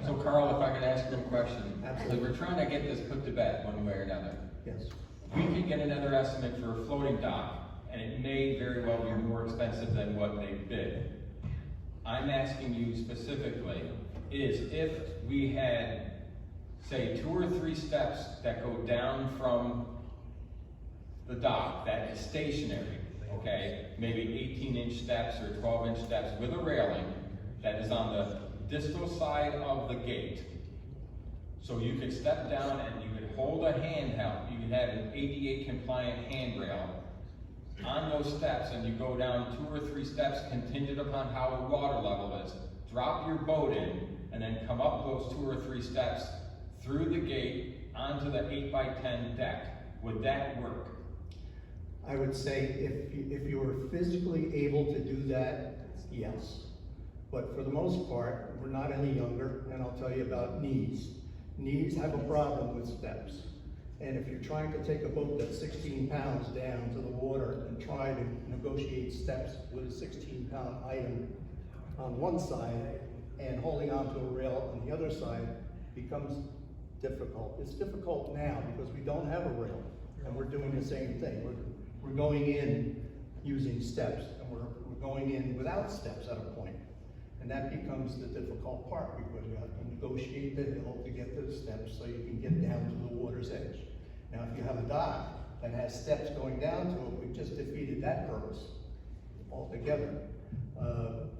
So Carl, if I could ask you a question. Absolutely. We're trying to get this put to bed one way or another. Yes. We could get another estimate for a floating dock, and it may very well be more expensive than what they bid. I'm asking you specifically, is if we had, say, 2 or 3 steps that go down from the dock that is stationary, okay, maybe 18-inch steps or 12-inch steps with a railing that is on the distal side of the gate. So you could step down and you could hold a handheld, you could have an ADA compliant handrail on those steps, and you go down 2 or 3 steps contingent upon how the water level is. Drop your boat in and then come up those 2 or 3 steps through the gate onto the 8x10 deck. Would that work? I would say if you were physically able to do that, yes. But for the most part, we're not any younger, and I'll tell you about knees. Knees have a problem with steps. And if you're trying to take a boat that's 16 pounds down to the water and try to negotiate steps with a 16-pound item on one side and holding onto a rail on the other side becomes difficult. It's difficult now because we don't have a rail, and we're doing the same thing. We're going in using steps, and we're going in without steps at a point. And that becomes the difficult part, because you have to negotiate the hill to get to the steps so you can get down to the water's edge. Now, if you have a dock that has steps going down to it, we've just defeated that purpose altogether.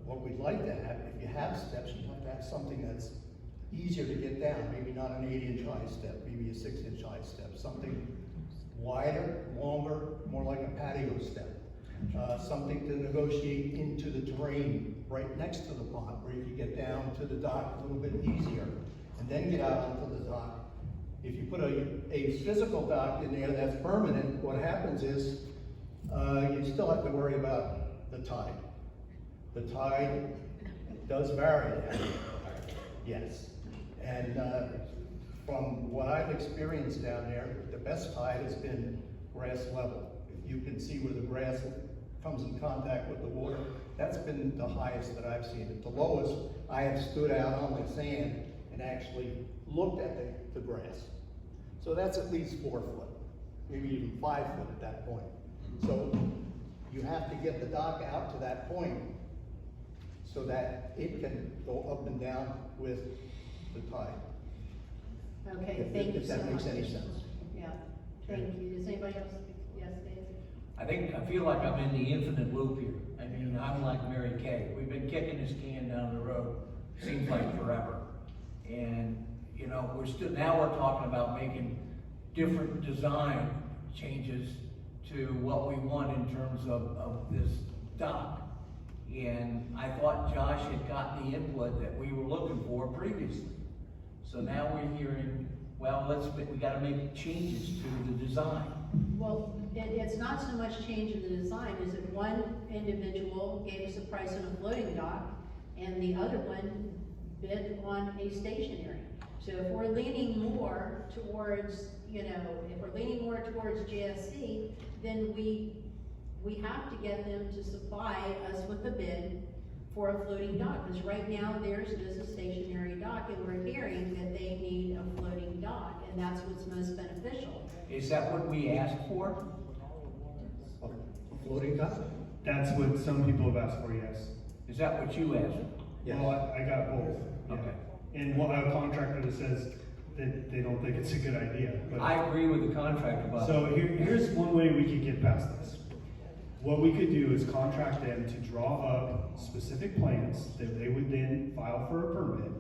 What we'd like to have, if you have steps, you have to have something that's easier to get down, maybe not an 8-inch high step, maybe a 6-inch high step, something wider, longer, more like a patio step. Something to negotiate into the terrain right next to the pond, where you can get down to the dock a little bit easier, and then get out onto the dock. If you put a physical dock in there that's permanent, what happens is, you still have to worry about the tide. The tide does vary down there. Yes. And from what I've experienced down there, the best tide has been grass level. If you can see where the grass comes in contact with the water, that's been the highest that I've seen it. The lowest, I have stood out on the sand and actually looked at the grass. So that's at least 4 foot, maybe even 5 foot at that point. So you have to get the dock out to that point so that it can go up and down with the tide. Okay, thank you If so much. that makes any sense. Yeah, thank you. Does anybody else? Yes, Dave? I feel like I'm in the infinite loop here. I mean, I'm like Mary Kay. We've been kicking this can down the road, seems like forever. And, you know, now we're talking about making different design changes to what we want in terms of this dock. And I thought Josh had gotten the input that we were looking for previously. So now we're hearing, well, we gotta make changes to the design. Well, it's not so much change in the design, is that one individual gave us a price on a floating dock, and the other one bid on a stationary. So if we're leaning more towards, if we're leaning more towards JSC, then we have to get them to supply us with a bid for a floating dock, because right now theirs is a stationary dock, and we're hearing that they need a floating dock, and that's what's most beneficial. Is that what we asked for? A floating dock? That's what some people have asked for, yes. Is that what you asked? Yes. Well, I got both. Yeah. Okay. And a contractor that says that they don't think it's a good idea. But I agree with the contractor about so that. here's one way we could get past this. What we could do is contract them to draw up specific plans that they would then file for a permit.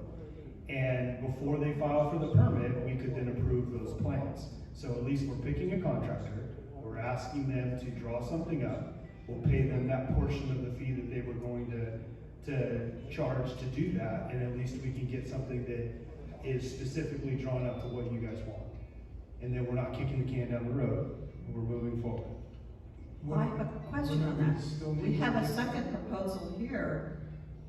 And before they file for the permit, we could then approve those plans. So at least we're picking a contractor, we're asking them to draw something up. We'll pay them that portion of the fee that they were going to charge to do that, and at least we can get something that is specifically drawn up to what you guys want. And then we're not kicking the can down the road, we're moving forward. Well, I have a question on that. We have a second proposal here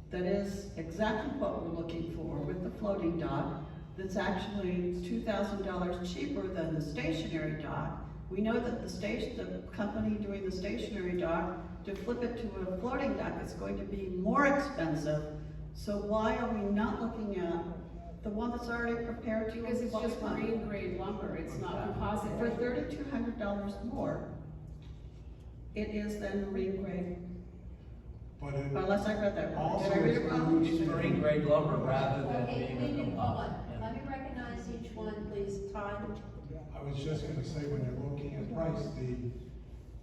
that is exactly what we're looking for with the floating dock. That's actually $2,000 cheaper than the stationary dock. We know that the company doing the stationary dock, to flip it to a floating dock is going to be more expensive. So why are we not looking at the one that's already prepared to? Because it's just marine grade lumber, it's not composite. For $3,200 more, it is then marine grade, But it unless I read that wrong. also Did I read it wrong? It's marine grade lumber rather than Okay, being wait, a hold composite. on. Let me recognize each one, please. Todd? I was just gonna say, when you're looking at price, the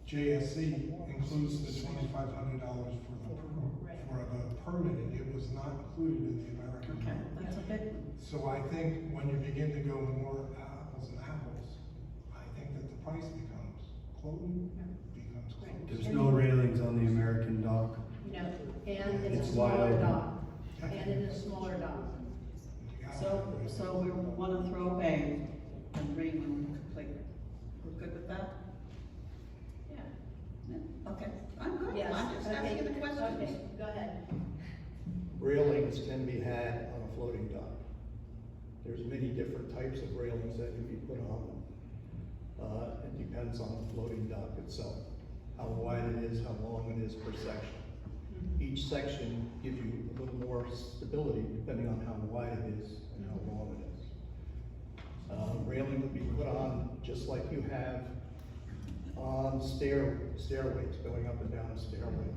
JSC includes the $2,500 for the permitting. It was not included in the American. Okay, that's a big one. So I think when you begin to go more apples and apples, I think that the price becomes close. There's no railings on the American dock. No, and it's It's a wide smaller open. dock. And it is a smaller dock. So we want to throw away the green one completely. We're good with that? Yeah. Yeah, okay, I'm good. Yes. I'm just Okay. asking the questions. Okay, go ahead. Railings can be had on a floating dock. There's many different types of railings that can be put on them. It depends on the floating dock itself, how wide it is, how long it is per section. Each section gives you a little more stability depending on how wide it is and how long it is. Railing would be put on just like you have on stairways, going up and down a stairway.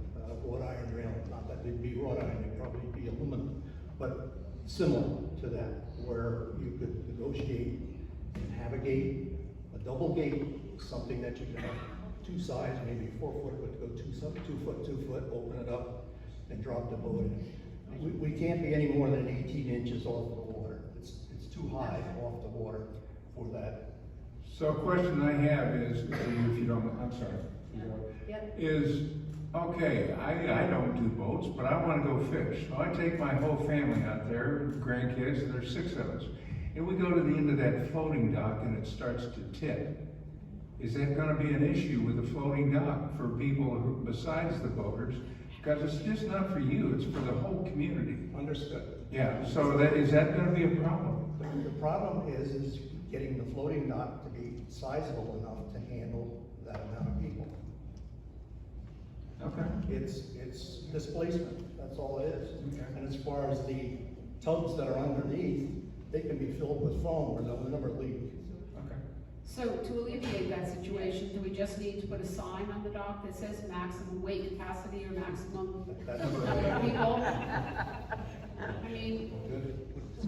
Wrought iron railing, not that they'd be wrought iron, they'd probably be aluminum, but similar to that, where you could negotiate and have a gate, a double gate, something that you can have two sides, maybe 4 foot, but go 2 foot, 2 foot, open it up, and drop the boat in. We can't be any more than 18 inches off the water. It's too high off the water for that. So a question I have is, if you don't, I'm sorry. Yep. Is, okay, I don't do boats, but I wanna go fish. So I take my whole family out there, grandkids, and there's 6 of us. And we go to the end of that floating dock and it starts to tip. Is that gonna be an issue with the floating dock for people who, besides the boaters? Because it's just not for you, it's for the whole community. Understood. Yeah, so is that gonna be a problem? The problem is getting the floating dock to be sizable enough to handle that amount of people. Okay. It's displacement, that's all it is. Okay. And as far as the tubs that are underneath, they can be filled with foam or they'll never leak. Okay. So to alleviate that situation, do we just need to put a sign on the dock that says maximum weight capacity or maximum That's number of people? I mean,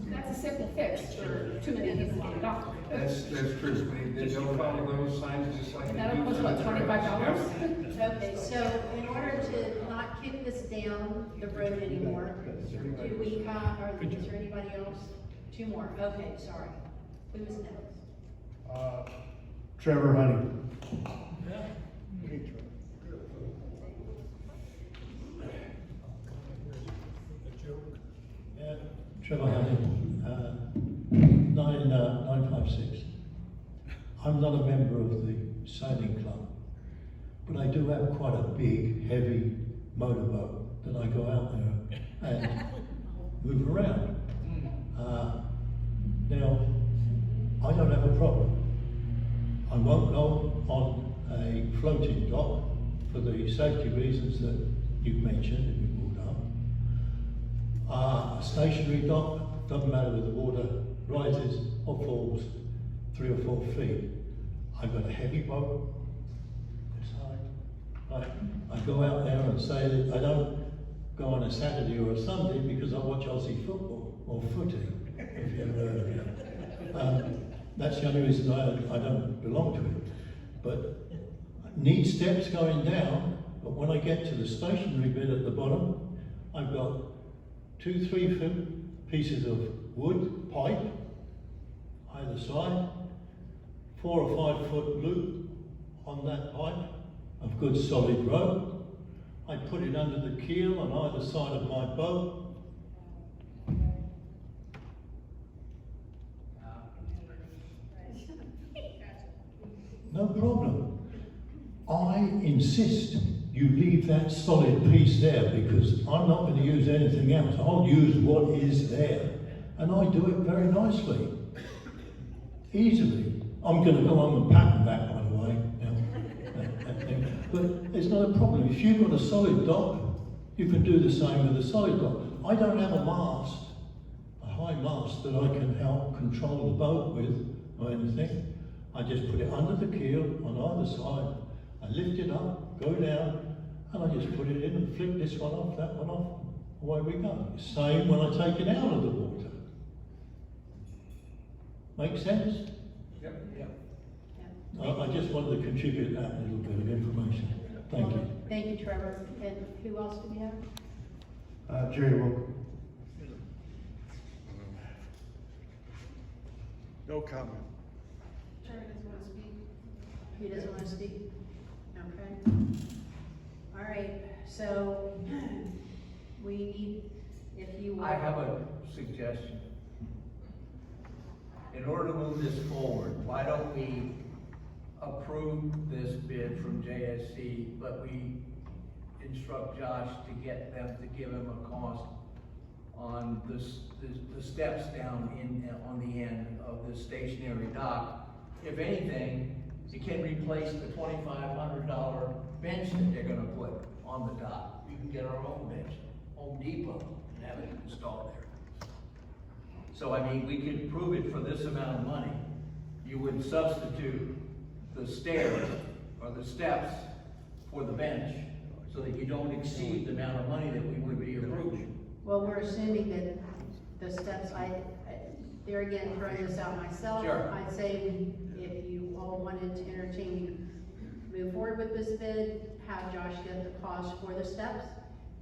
that's a simple fix for too many people on the dock. That's true. They don't follow those signs just like. And they that'll do cost, what, for the $25? Yep. Okay, so in order to not kick this down the road anymore, do we have, is there anybody else? 2 more, okay, sorry. Who's next? Trevor Honey. Trevor Hannon, 956. I'm not a member of the sailing club, but I do have quite a big, heavy motorboat that I go out there and move around. Now, I don't have a problem. I won't go on a floating dock for the safety reasons that you've mentioned and you brought up. A stationary dock, doesn't matter whether the water rises or falls 3 or 4 feet. I've got a heavy boat. I go out there and say that I don't go on a Saturday or a Sunday because I watch Aussie football or footy, if you've heard of it. That's the only reason I don't belong to it. But need steps going down, but when I get to the stationary bit at the bottom, I've got 2 3-foot pieces of wood pipe either side, 4 or 5 foot loop on that pipe of good solid rope. I put it under the keel on either side of my boat. No problem. I insist you leave that solid piece there because I'm not going to use anything else. I'll use what is there. And I do it very nicely. Easily. I'm going to go on and pattern that, by the way. That thing. But it's not a problem. If you've got a solid dock, you can do the same with a solid dock. I don't have a mast, a high mast that I can help control the boat with or anything. I just put it under the keel on either side. I lift it up, go down, and I just put it in and flip this one off, that one off. Away we go. Same when I take it out of the water. Make sense? Yep. I just wanted to contribute that little bit of information. Thank you. Thank you, Trevor. And who else do we have? Jerry Wilk. No comment. Chair doesn't want to speak. He doesn't want to speak? Okay. All right, so we need, if you will. I have a suggestion. In order to move this forward, why don't we approve this bid from JSC, but we instruct Josh to get them to give him a cost on the steps down on the end of the stationary dock. If anything, it can replace the $2,500 bench that they're gonna put on the dock. We can get our own bench, Home Depot, and have it installed there. So I mean, we could prove it for this amount of money. You would substitute the stairs or the steps for the bench so that you don't exceed the amount of money that we would be approving. Well, we're assuming that the steps, there again, throwing this out myself. Sure. I'd say if you all wanted to entertain, move forward with this bid, have Josh get the cost for the steps,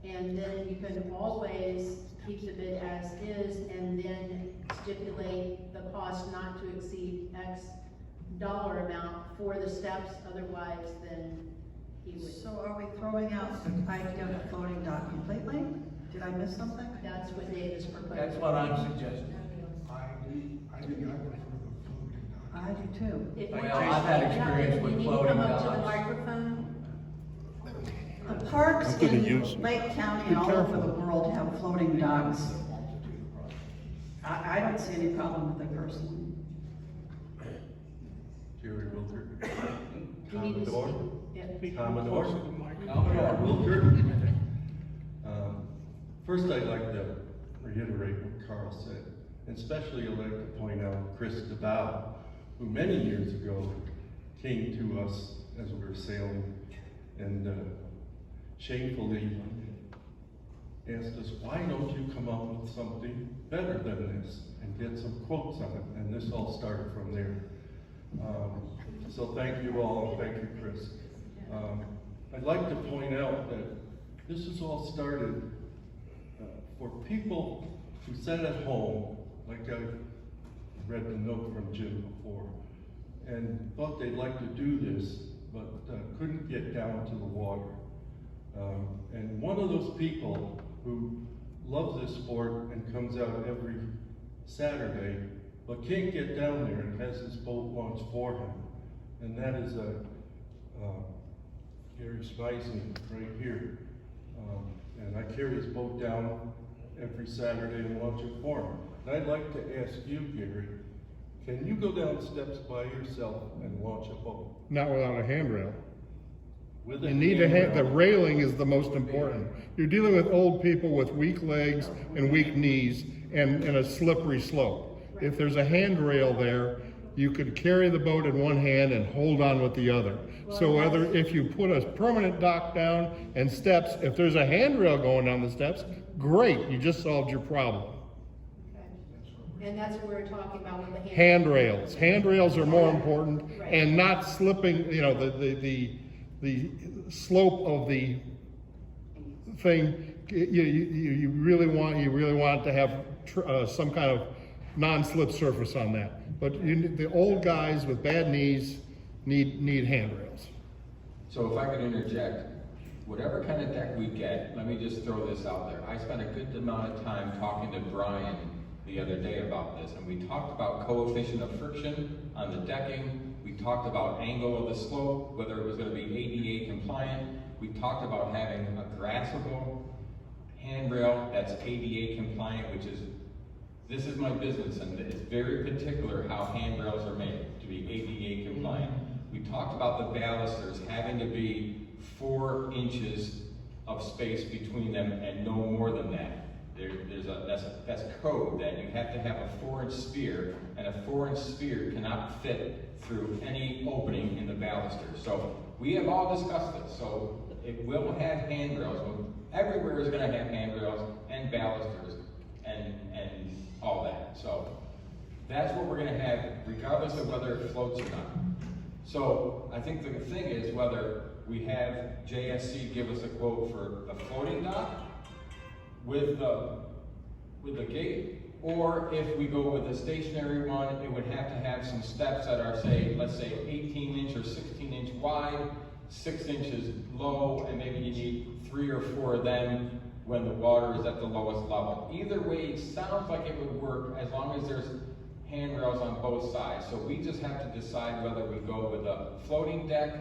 And then you can always keep the bid as is and then stipulate the cost not to exceed X dollar amount for the steps, otherwise then he would. So are we throwing out the idea of the floating dock completely? Did I miss something? That's what Dave is proposing. That's what I'm suggesting. I think I prefer the floating dock. I do too. If Well, you- I've had experience with you need to floating come up to the docks. microphone. The parks I'm gonna in use- Lake County Be and all over careful. the world have floating docks. I don't see any problem with it personally. Jerry Wilker. You need to Commodore. speak. Yeah. Commodore. Commodore. Wilker. First, I'd like to reiterate what Carl said, and especially I'd like to point out Chris DeVal, who many years ago came to us as we were sailing and shamefully asked us, why don't you come up with something better than this and get some quotes on it? And this all started from there. So thank you all, and thank you, Chris. I'd like to point out that this has all started for people who sat at home, like I read the note from Jim before, and thought they'd like to do this, but couldn't get down to the water. And one of those people who loves this sport and comes out every Saturday, but can't get down there and has his boat launched for him. And that is Gary Spicy right here. And I carry his boat down every Saturday and launch it for him. And I'd like to ask you, Gary, can you go down steps by yourself and launch a boat? Not without a handrail. With a You need handrail? the railing is the most important. You're dealing with old people with weak legs and weak knees and a slippery slope. If there's a handrail there, you could carry the boat in one hand and hold on with the other. So if you put a permanent dock down and steps, if there's a handrail going down the steps, great, you just solved your problem. Okay. And that's what we're talking about with the Handrails. Handrails are more important, and not slipping, you know, the slope of the thing. You really want to have some kind of non-slip surface on that. But the old guys with bad knees need handrails. So if I could interject, whatever kind of deck we get, let me just throw this out there. I spent a good amount of time talking to Brian the other day about this, and we talked about coefficient of friction on the decking. We talked about angle of the slope, whether it was going to be ADA compliant. We talked about having a graspable handrail that's ADA compliant, which is, this is my business, and it's very particular how handrails are made to be ADA compliant. We talked about the balusters having to be 4 inches of space between them and no more than that. That's code, that you have to have a 4-inch sphere, and a 4-inch sphere cannot fit through any opening in the baluster. So we have all discussed this. So it will have handrails. Everywhere is going to have handrails and balusters and all that. So that's what we're going to have, regardless of whether it floats or not. So I think the thing is whether we have JSC give us a quote for a floating dock with the gate, or if we go with a stationary one, it would have to have some steps that are, let's say 18-inch or 16-inch wide, 6 inches low, and maybe you need 3 or 4 of them when the water is at the lowest level. Either way, it sounds like it would work as long as there's handrails on both sides. So we just have to decide whether we go with a floating deck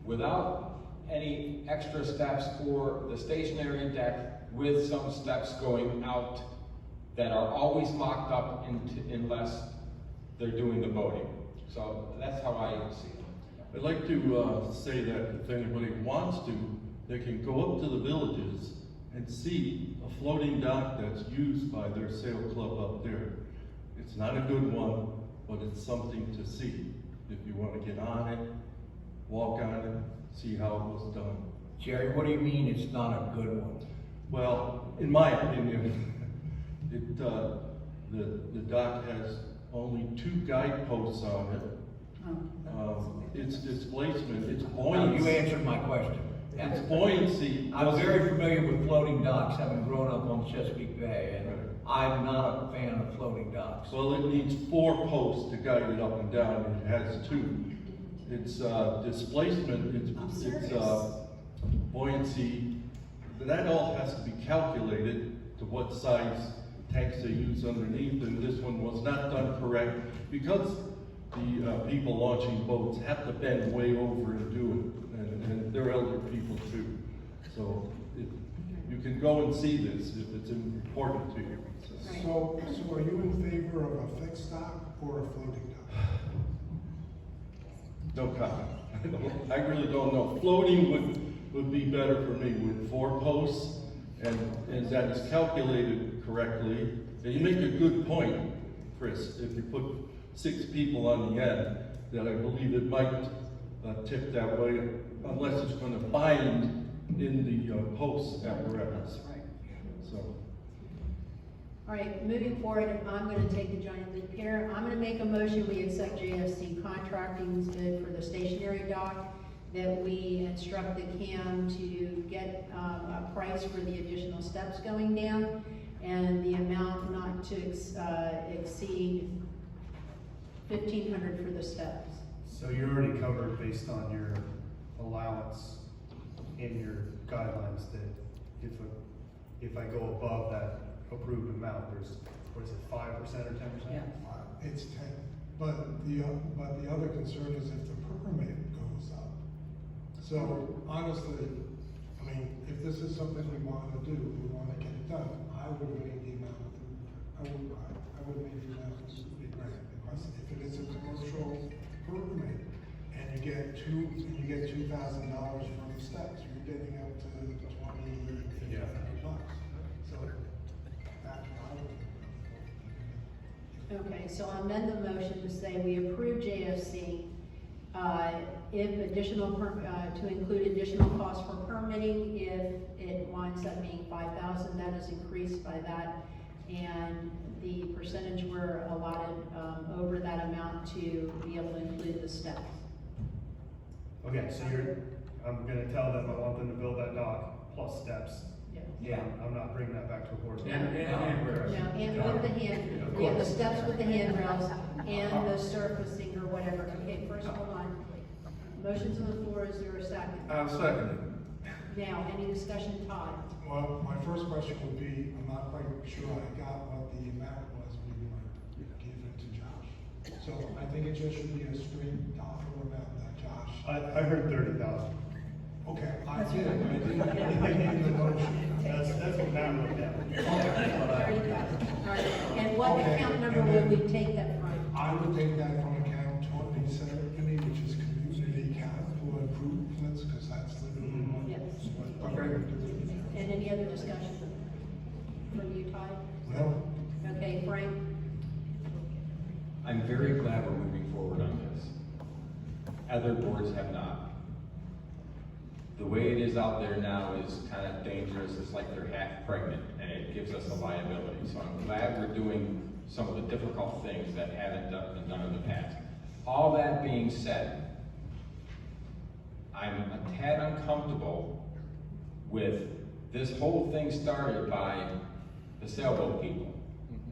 without any extra steps, or the stationary deck with some steps going out that are always locked up unless they're doing the boating. So that's how I see it. I'd like to say that if anybody wants to, they can go up to the villages and see a floating dock that's used by their sail club up there. It's not a good one, but it's something to see. If you want to get on it, walk on it, see how it was done. Jerry, what do you mean it's not a good one? Well, in my opinion, the dock has only 2 guideposts on it. Its displacement, its Now, buoyancy. you answered my question. It's buoyancy. I'm very familiar with floating docks, having grown up on Chesapeake Bay, and I'm not a fan of floating docks. Well, it needs 4 posts to guide it up and down, it has 2. It's, displacement, it's buoyancy, that all has to be calculated to what size tanks they use underneath, and this one was not done correct, because the, people launching boats have to bend way over and do it, and they're elder people too. So, you can go and see this if it's important to you. So are you in favor of a fixed dock or a floating dock? No comment. I really don't know. Floating would be better for me with 4 posts, and that is calculated correctly. And you make a good point, Chris, if you put 6 people on the end, that I believe it might tip that way, unless it's gonna bind in the post apparatus. Right. So, All right, moving forward, I'm gonna take the giant leap here. I'm gonna make a motion, we accept JFC Contracting's bid for the stationary dock, that we instruct the CAM to get a price for the additional steps going down, and the amount not to exceed $1,500 for the steps. So you're already covered based on your allowance in your guidelines that if I go above that approved amount, there's, what is it, 5% or 10%? Yeah. It's 10, but the other concern is if the permit goes up. So honestly, I mean, if this is something we want to do, we want to get it done, I would make the amount, I would make the amount be great, because if it is a commercial permit, and you get $2,000 for the steps, you're getting up to $2,800 bucks. So that's what I would do. Okay, so I'll amend the motion to say we approve JFC, if additional, to include additional costs for permitting, if it winds up being 5,000, that is increased by that, and the percentage we're allotted, over that amount to be able to include the steps. Okay, so I'm gonna tell them I want them to build that dock plus steps. Yeah. I'm not bringing that back to a board. And handrails. No, and with the the steps with the handrails and the surfacing or whatever. Okay, first, hold on. Motion's on the floor, is there a second? I'll second it. Now, any discussion, Todd? Well, my first question would be, I'm not quite sure I got what the amount was we were giving to Josh. So I think it just should be a straight dollar amount that Josh. I heard 30,000. Okay, I did, I didn't the motion. That's what Matt wrote down. All right, and what account number would we take that from? I would take that from account 2070, which is community capital improvements, because that's literally what. Yes. what we're doing. And any other discussion from you, Todd? No. Okay, Frank? I'm very glad we're moving forward on this. Other boards have not. The way it is out there now is kind of dangerous. It's like they're half pregnant, and it gives us a liability. So I'm glad we're doing some of the difficult things that haven't been done in the past. All that being said, I'm a tad uncomfortable with this whole thing started by the sailboat people.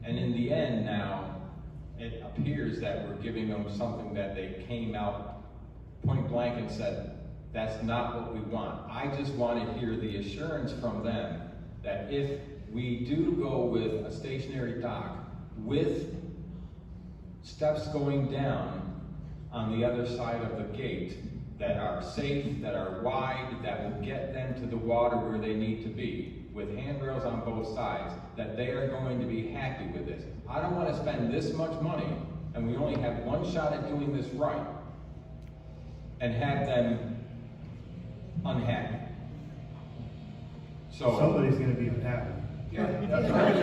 And in the end now, it appears that we're giving them something that they came out point blank and said, that's not what we want. I just want to hear the assurance from them that if we do go with a stationary dock with steps going down on the other side of the gate that are safe, that are wide, that will get them to the water where they need to be, with handrails on both sides, that they are going to be happy with this. I don't want to spend this much money, and we only have one shot at doing this right, and have them unhappy. So Somebody's gonna be unhappy. Yeah, that's right.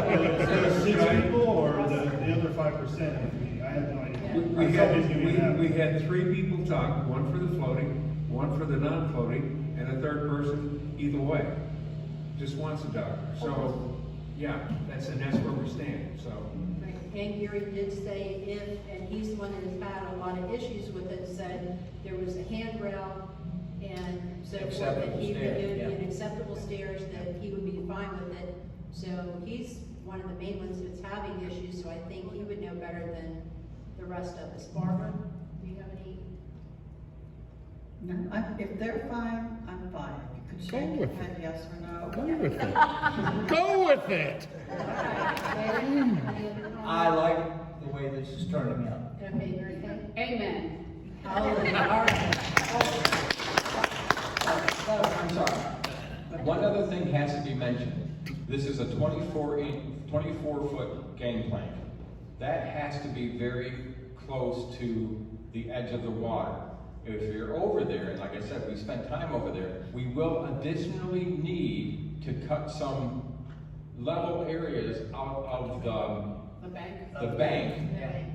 Whether it's the 6 people or the other 5%, I have no idea. Somebody's gonna be unhappy. We had 3 people talk, one for the floating, one for the non-floating, and a third person either way. Just wants a doctor. So, yeah, that's where we stand, so. And Gary did say if, and he's the one that has had a lot of issues with it, said there was a handrail and so forth, that Acceptable he would, stairs, it would yeah. be an acceptable stairs, that he would be fine with it. So he's one of the main ones that's having issues, so I think he would know better than the rest of us. Barbara, do you have any? No, if they're fine, I'm fine. If you could shake your head yes or no. Go with it. Go with it. I like the way this is turning out. Okay, Mary Kay? Amen. All right. I'm sorry. One other thing has to be mentioned. This is a 24-foot gangplank. That has to be very close to the edge of the water. If you're over there, and like I said, we spent time over there, we will additionally need to cut some level areas out of The bank. the bank.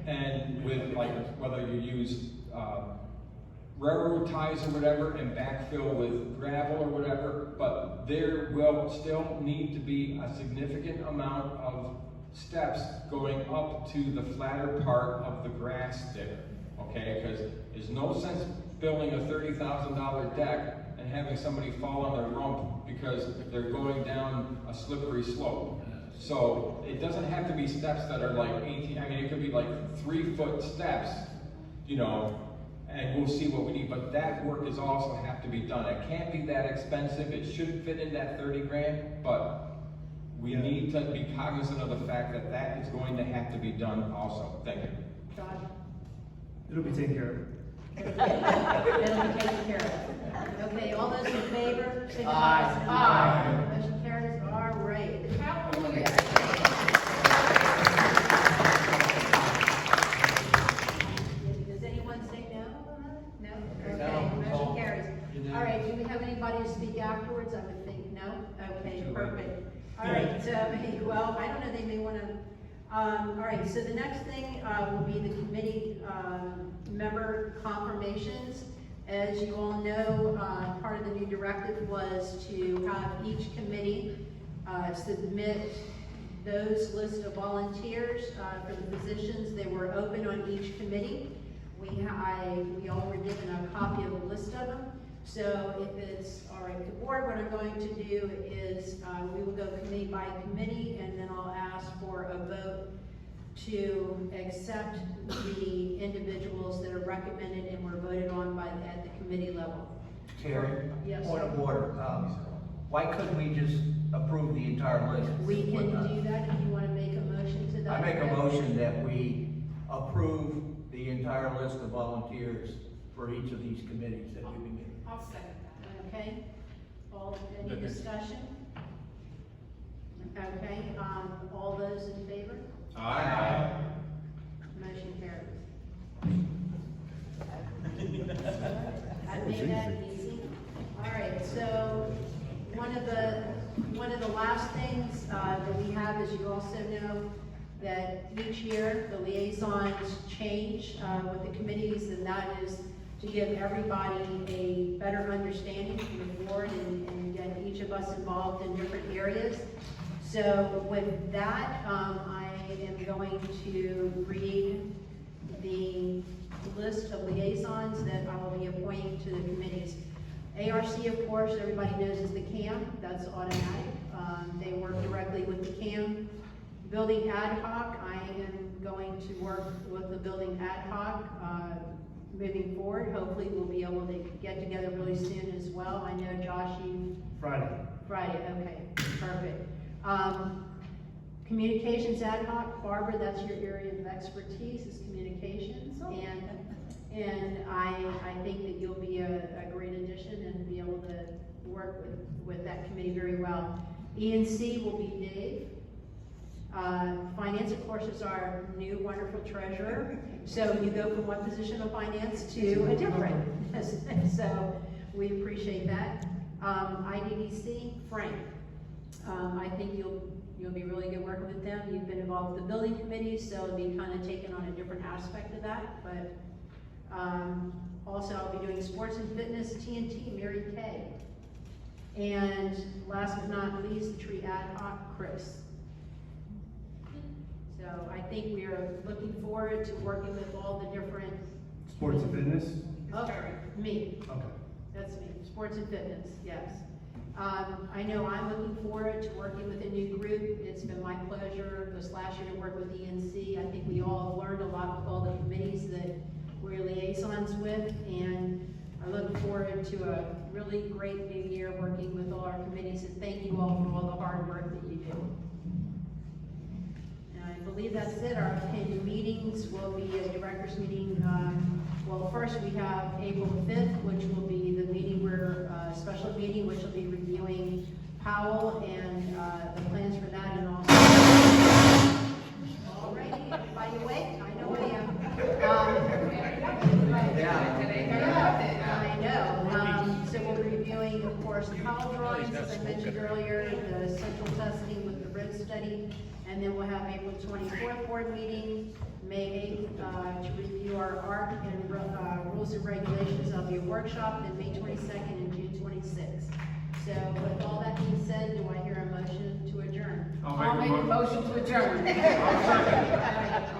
And with like, whether you use railroad ties or whatever and backfill with gravel or whatever, but there will still need to be a significant amount of steps going up to the flatter part of the grass there, okay? Because there's no sense building a $30,000 deck and having somebody fall on their rump because they're going down a slippery slope. So it doesn't have to be steps that are like 18, I mean, it could be like 3-foot steps, you know, and we'll see what we need, but that work is also have to be done. It can't be that expensive, it should fit in that 30 grand, but we need to be cognizant of the fact that that is going to have to be done also. Thank you. Josh? It'll be taken care of. It'll be taken care of. Okay, all those in favor, signify by saying Aye. Motion carries. All right. Hallelujah. Does anyone say no? No? Okay, No. motion carries. You did. All right, do we have anybody to speak afterwards? I would think no. Okay, perfect. All right, so, well, I don't know, they may want to, all right, so the next thing will be the committee member confirmations. As you all know, part of the new directive was to have each committee submit those lists of volunteers for the positions that were open on each committee. We all were given a copy of the list of them. So if it's all right with the board, what I'm going to do is we will go committee by committee, and then I'll ask for a vote to accept the individuals that are recommended and were voted on at the committee level. Terry? Yes, Point sir. of order. Why couldn't we just approve the entire list? We can do that if you want to make a motion to that. I make a motion that we approve the entire list of volunteers for each of these committees that we've been given. I'll second that. Okay, any discussion? Okay, all those in favor? Aye. Motion carries. I made that easy. All right, so one of the last things that we have, as you also know, that each year the liaisons change with the committees, and that is to give everybody a better understanding from the board and get each of us involved in different areas. So with that, I am going to read the list of liaisons that I will be appointing to the committees. ARC, of course, everybody knows is the CAM, that's automatic. They work directly with the CAM. Building ad hoc, I am going to work with the building ad hoc moving forward. Hopefully we'll be able to get together really soon as well. I know Josh, you... Friday. Friday, okay, perfect. Communications ad hoc, Barbara, that's your area of expertise, is communications. And I think that you'll be a great addition and be able to work with that committee very well. E&C will be Dave. Finance, of course, is our new wonderful treasurer. So you go from one position of finance to a different. So we appreciate that. IDDC, Frank. I think you'll be really good working with them. You've been involved with the building committee, so it'll be kind of taken on a different aspect of that. But also I'll be doing sports and fitness, TNT, Mary Kay. And last but not least, the tree ad hoc, Chris. So I think we are looking forward to working with all the different. Sports and fitness? Okay, me. Okay. That's me, sports and fitness, yes. I know I'm looking forward to working with a new group. It's been my pleasure this last year to work with ENC. I think we all have learned a lot with all the committees that we're liaisons with, and I look forward to a really great new year working with all our committees, and thank you all for all the hard work that you do. And I believe that's it. Our upcoming meetings will be a director's meeting. Well, first we have April 5th, which will be the meeting where, special meeting, which will be reviewing Powell and the plans for that, and also. Alrighty, everybody awake? I know I am. I know. So we're reviewing, of course, Powell drawings, as I mentioned earlier, the central testing with the road study, and then we'll have April 24th board meeting, May 8th, to review our ARC and rules and regulations. There'll be a workshop, then May 22nd and June 26th. So with all that being said, do I hear a motion to adjourn? I'll make a motion to adjourn. I'll second. All right,